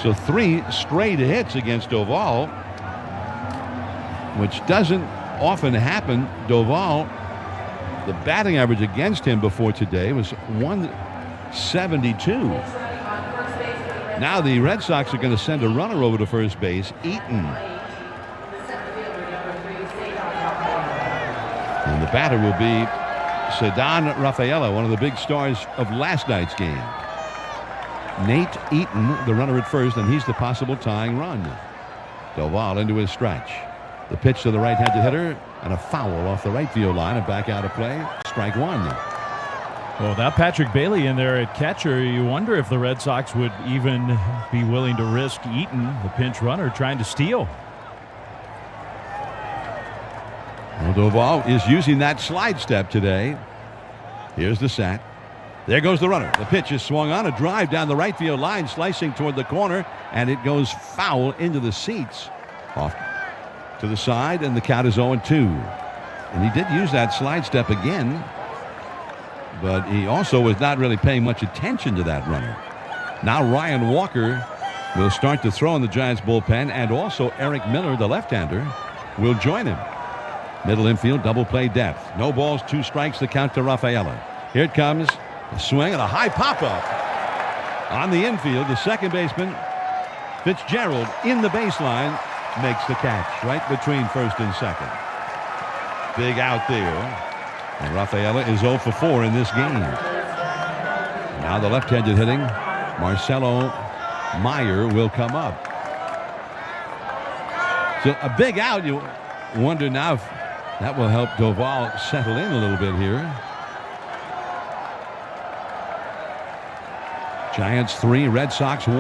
So 3 straight hits against Doval, which doesn't often happen. Doval, the batting average against him before today was 172. Now the Red Sox are going to send a runner over to first base, Eaton. And the batter will be Ceddanne Rafaela, one of the big stars of last night's game. Nate Eaton, the runner at first, and he's the possible tying run. Doval into his stretch. The pitch to the right-handed hitter, and a foul off the right field line and back out of play. Strike 1. Well, without Patrick Bailey in there at catcher, you wonder if the Red Sox would even be willing to risk Eaton, the pinch runner, trying to steal. Well, Doval is using that slide step today. Here's the set. There goes the runner. The pitch is swung on, a drive down the right field line, slicing toward the corner, and it goes foul into the seats. Off to the side, and the count is 0-2. And he did use that slide step again, but he also was not really paying much attention to that runner. Now Ryan Walker will start to throw in the Giants bullpen, and also Eric Miller, the left-hander, will join him. Middle infield, double play depth. No balls, 2 strikes, the count to Rafaela. Here it comes. A swing and a high pop-up. On the infield, the second baseman, Fitzgerald, in the baseline, makes the catch right between first and second. Big out there. And Rafaela is 0 for 4 in this game. Now the left-handed hitting, Marcelo Meyer will come up. So a big out. You wonder now if that will help Doval settle in a little bit here. Giants 3, Red Sox 1,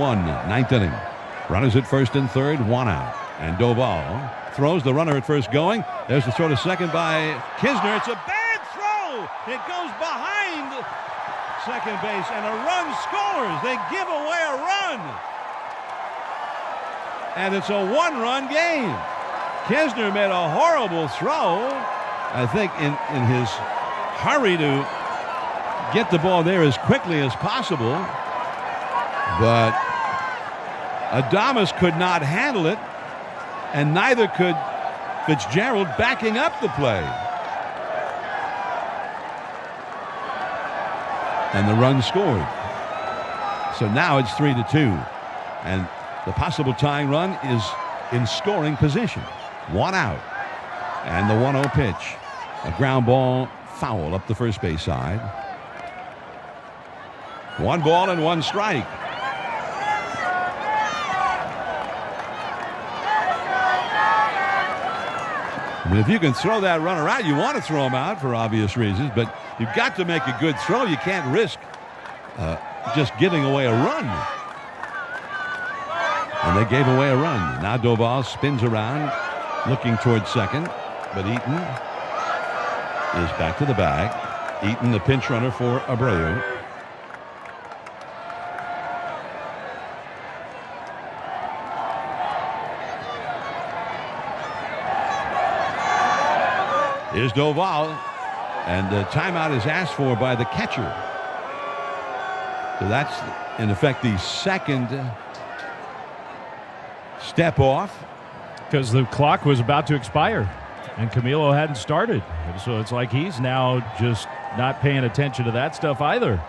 ninth inning. Runners at first and third, 1 out. And Doval throws the runner at first going. There's the throw to second by Kisner. It's a bad throw. It goes behind second base, and a run scores. They give away a run. And it's a one-run game. Kisner made a horrible throw. I think in his hurry to get the ball there as quickly as possible. But Adames could not handle it, and neither could Fitzgerald backing up the play. And the run scored. So now it's 3-2. And the possible tying run is in scoring position. 1 out. And the 1-0 pitch. A ground ball foul up the first base side. 1 ball and 1 strike. I mean, if you can throw that runner out, you want to throw him out for obvious reasons, but you've got to make a good throw. You can't risk just giving away a run. And they gave away a run. Now Doval spins around, looking towards second, but Eaton is back to the bag. Eaton, the pinch runner for Abreu. Here's Doval, and the timeout is asked for by the catcher. So that's, in effect, the second step off. Because the clock was about to expire, and Camilo hadn't started. So it's like he's now just not paying attention to that stuff either.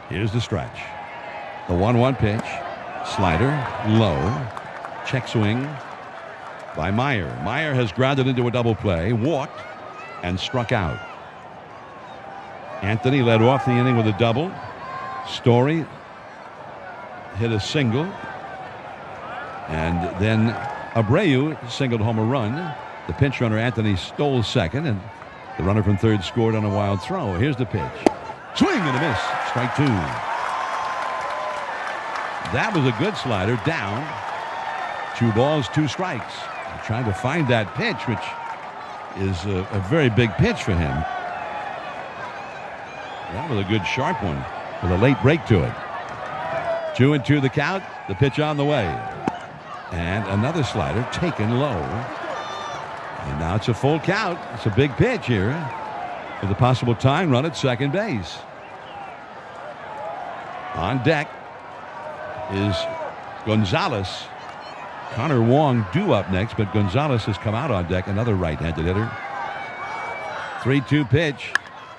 Here's the stretch. The 1-1 pitch. Slider, low. Check swing by Meyer. Meyer has grounded into a double play, walked, and struck out. Anthony led off the inning with a double. Story hit a single. And then Abreu singled home a run. The pinch runner, Anthony, stole second, and the runner from third scored on a wild throw. Here's the pitch. Swing and a miss. Strike 2. That was a good slider. Down. 2 balls, 2 strikes. Trying to find that pitch, which is a very big pitch for him. That was a good sharp one with a late break to it. 2-2 the count. The pitch on the way. And another slider taken low. And now it's a full count. It's a big pitch here with a possible tying run at second base. On deck is Gonzalez. Connor Wong due up next, but Gonzalez has come out on deck. Another right-handed hitter. 3-2 pitch.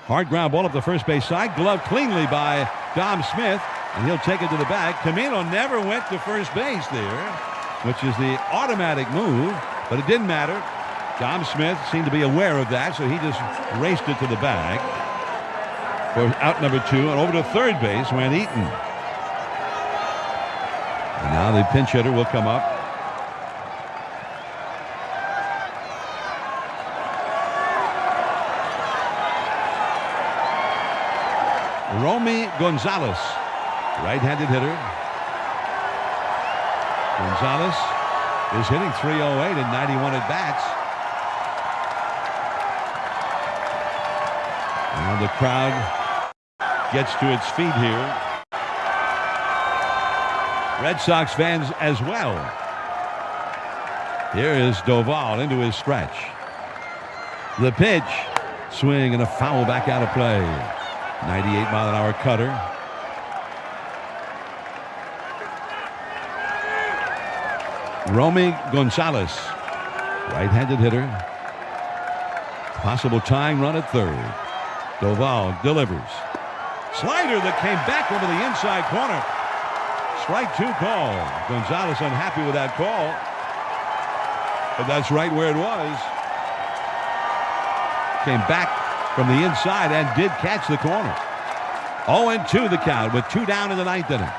Hard ground ball up the first base side. Gloved cleanly by Dom Smith, and he'll take it to the bag. Camilo never went to first base there, which is the automatic move, but it didn't matter. Dom Smith seemed to be aware of that, so he just raced it to the bag for out number 2, and over to third base went Eaton. And now the pinch hitter will come up. Romy Gonzalez, right-handed hitter. Gonzalez is hitting .308 and 91 at bats. And the crowd gets to its feet here. Red Sox fans as well. Here is Doval into his stretch. The pitch, swing and a foul back out of play. 98-mile-an-hour cutter. Romy Gonzalez, right-handed hitter. Possible tying run at third. Doval delivers. Slider that came back over the inside corner. Strike 2 call. Gonzalez unhappy with that call. But that's right where it was. Came back from the inside and did catch the corner. 0-2 the count with 2 down in the 9th inning.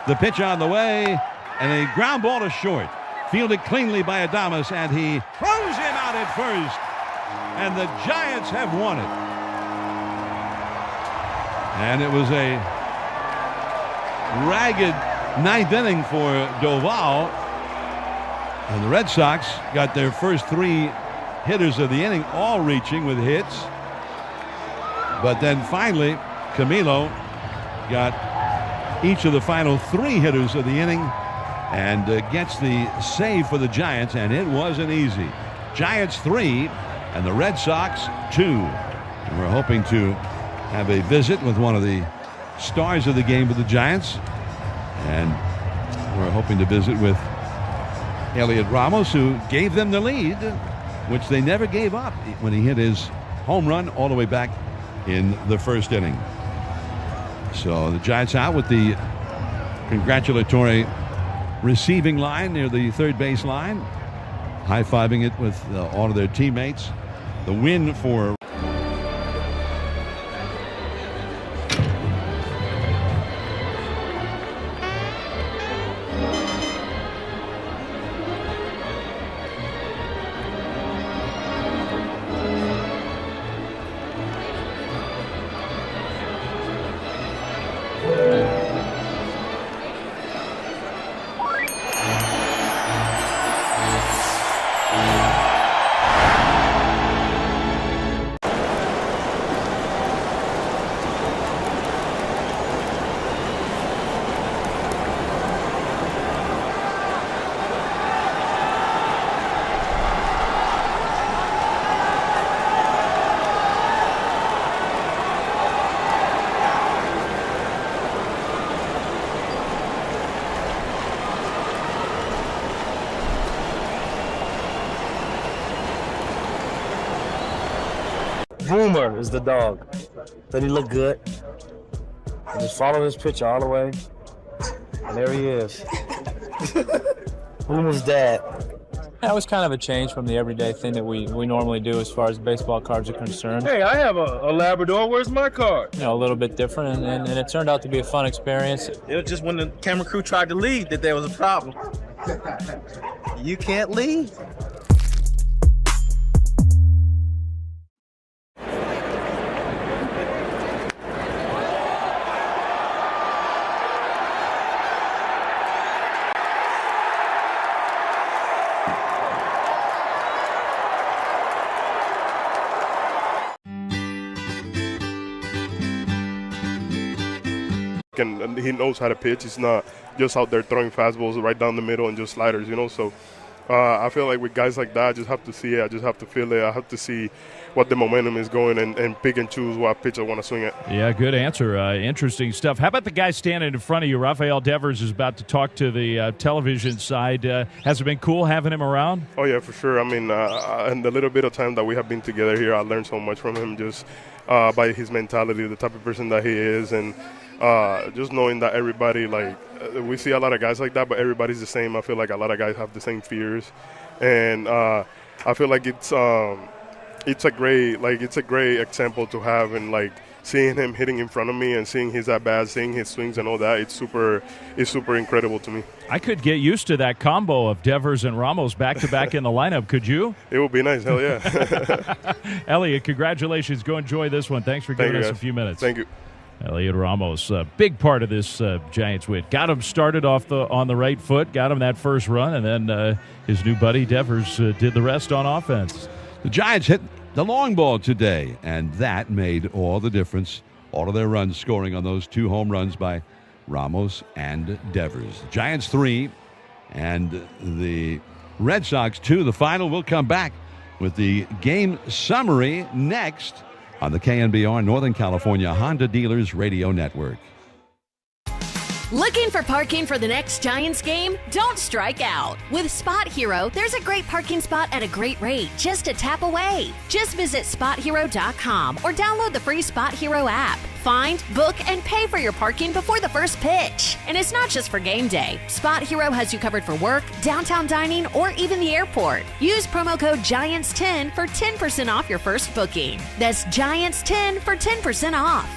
The pitch on the way and a ground ball to short. Fielded cleanly by Adames, and he throws him out at first. And the Giants have won it. And it was a ragged 9th inning for Doval. And the Red Sox got their first 3 hitters of the inning all reaching with hits. But then finally, Camilo got each of the final 3 hitters of the inning and gets the save for the Giants, and it wasn't easy. Giants 3 and the Red Sox 2. And we're hoping to have a visit with one of the stars of the game for the Giants. And we're hoping to visit with Elliot Ramos, who gave them the lead, which they never gave up when he hit his home run all the way back in the first inning. So the Giants out with the congratulatory receiving line near the third base line, high-fiving it with all of their teammates. The win for Boomer is the dog. Then he looked good. And just followed his pitch all the way. And there he is. Boomer's dad. That was kind of a change from the everyday thing that we normally do as far as baseball cards are concerned. Hey, I have a Labrador. Where's my card? You know, a little bit different, and it turned out to be a fun experience. It was just when the camera crew tried to leave that there was a problem. You can't leave. And he knows how to pitch. He's not just out there throwing fastballs right down the middle and just sliders, you know. So I feel like with guys like that, I just have to see it. I just have to feel it. I have to see what the momentum is going and pick and choose what pitch I want to swing at. Yeah, good answer. Interesting stuff. How about the guy standing in front of you? Rafael Devers is about to talk to the television side. Has it been cool having him around? Oh, yeah, for sure. I mean, in the little bit of time that we have been together here, I learned so much from him just by his mentality, the type of person that he is, and just knowing that everybody, like, we see a lot of guys like that, but everybody's the same. I feel like a lot of guys have the same fears, and I feel like it's a great example to have, and like seeing him hitting in front of me and seeing his at bats, seeing his swings and all that, it's super incredible to me. I could get used to that combo of Devers and Ramos back to back in the lineup. Could you? It would be nice. Hell yeah. Elliot, congratulations. Go enjoy this one. Thanks for giving us a few minutes. Thank you. Elliot Ramos, a big part of this Giants win. Got him started off on the right foot, got him that first run, and then his new buddy Devers did the rest on offense. The Giants hit the long ball today, and that made all the difference. All of their runs scoring on those 2 home runs by Ramos and Devers. Giants 3 and the Red Sox 2. The final will come back with the game summary next on the KNBR Northern California Honda Dealers Radio Network. Looking for parking for the next Giants game? Don't strike out. With Spot Hero, there's a great parking spot at a great rate, just a tap away. Just visit SpotHero.com or download the free Spot Hero app. Find, book, and pay for your parking before the first pitch. And it's not just for game day. Spot Hero has you covered for work, downtown dining, or even the airport. Use promo code GIANTS10 for 10% off your first booking. That's GIANTS10 for 10% off.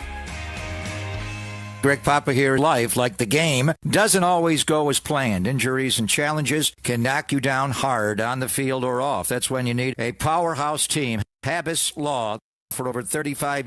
Greg Papa here. Life, like the game, doesn't always go as planned. Injuries and challenges can knock you down hard on the field or off. That's when you need a powerhouse team. Habas Law, for over 35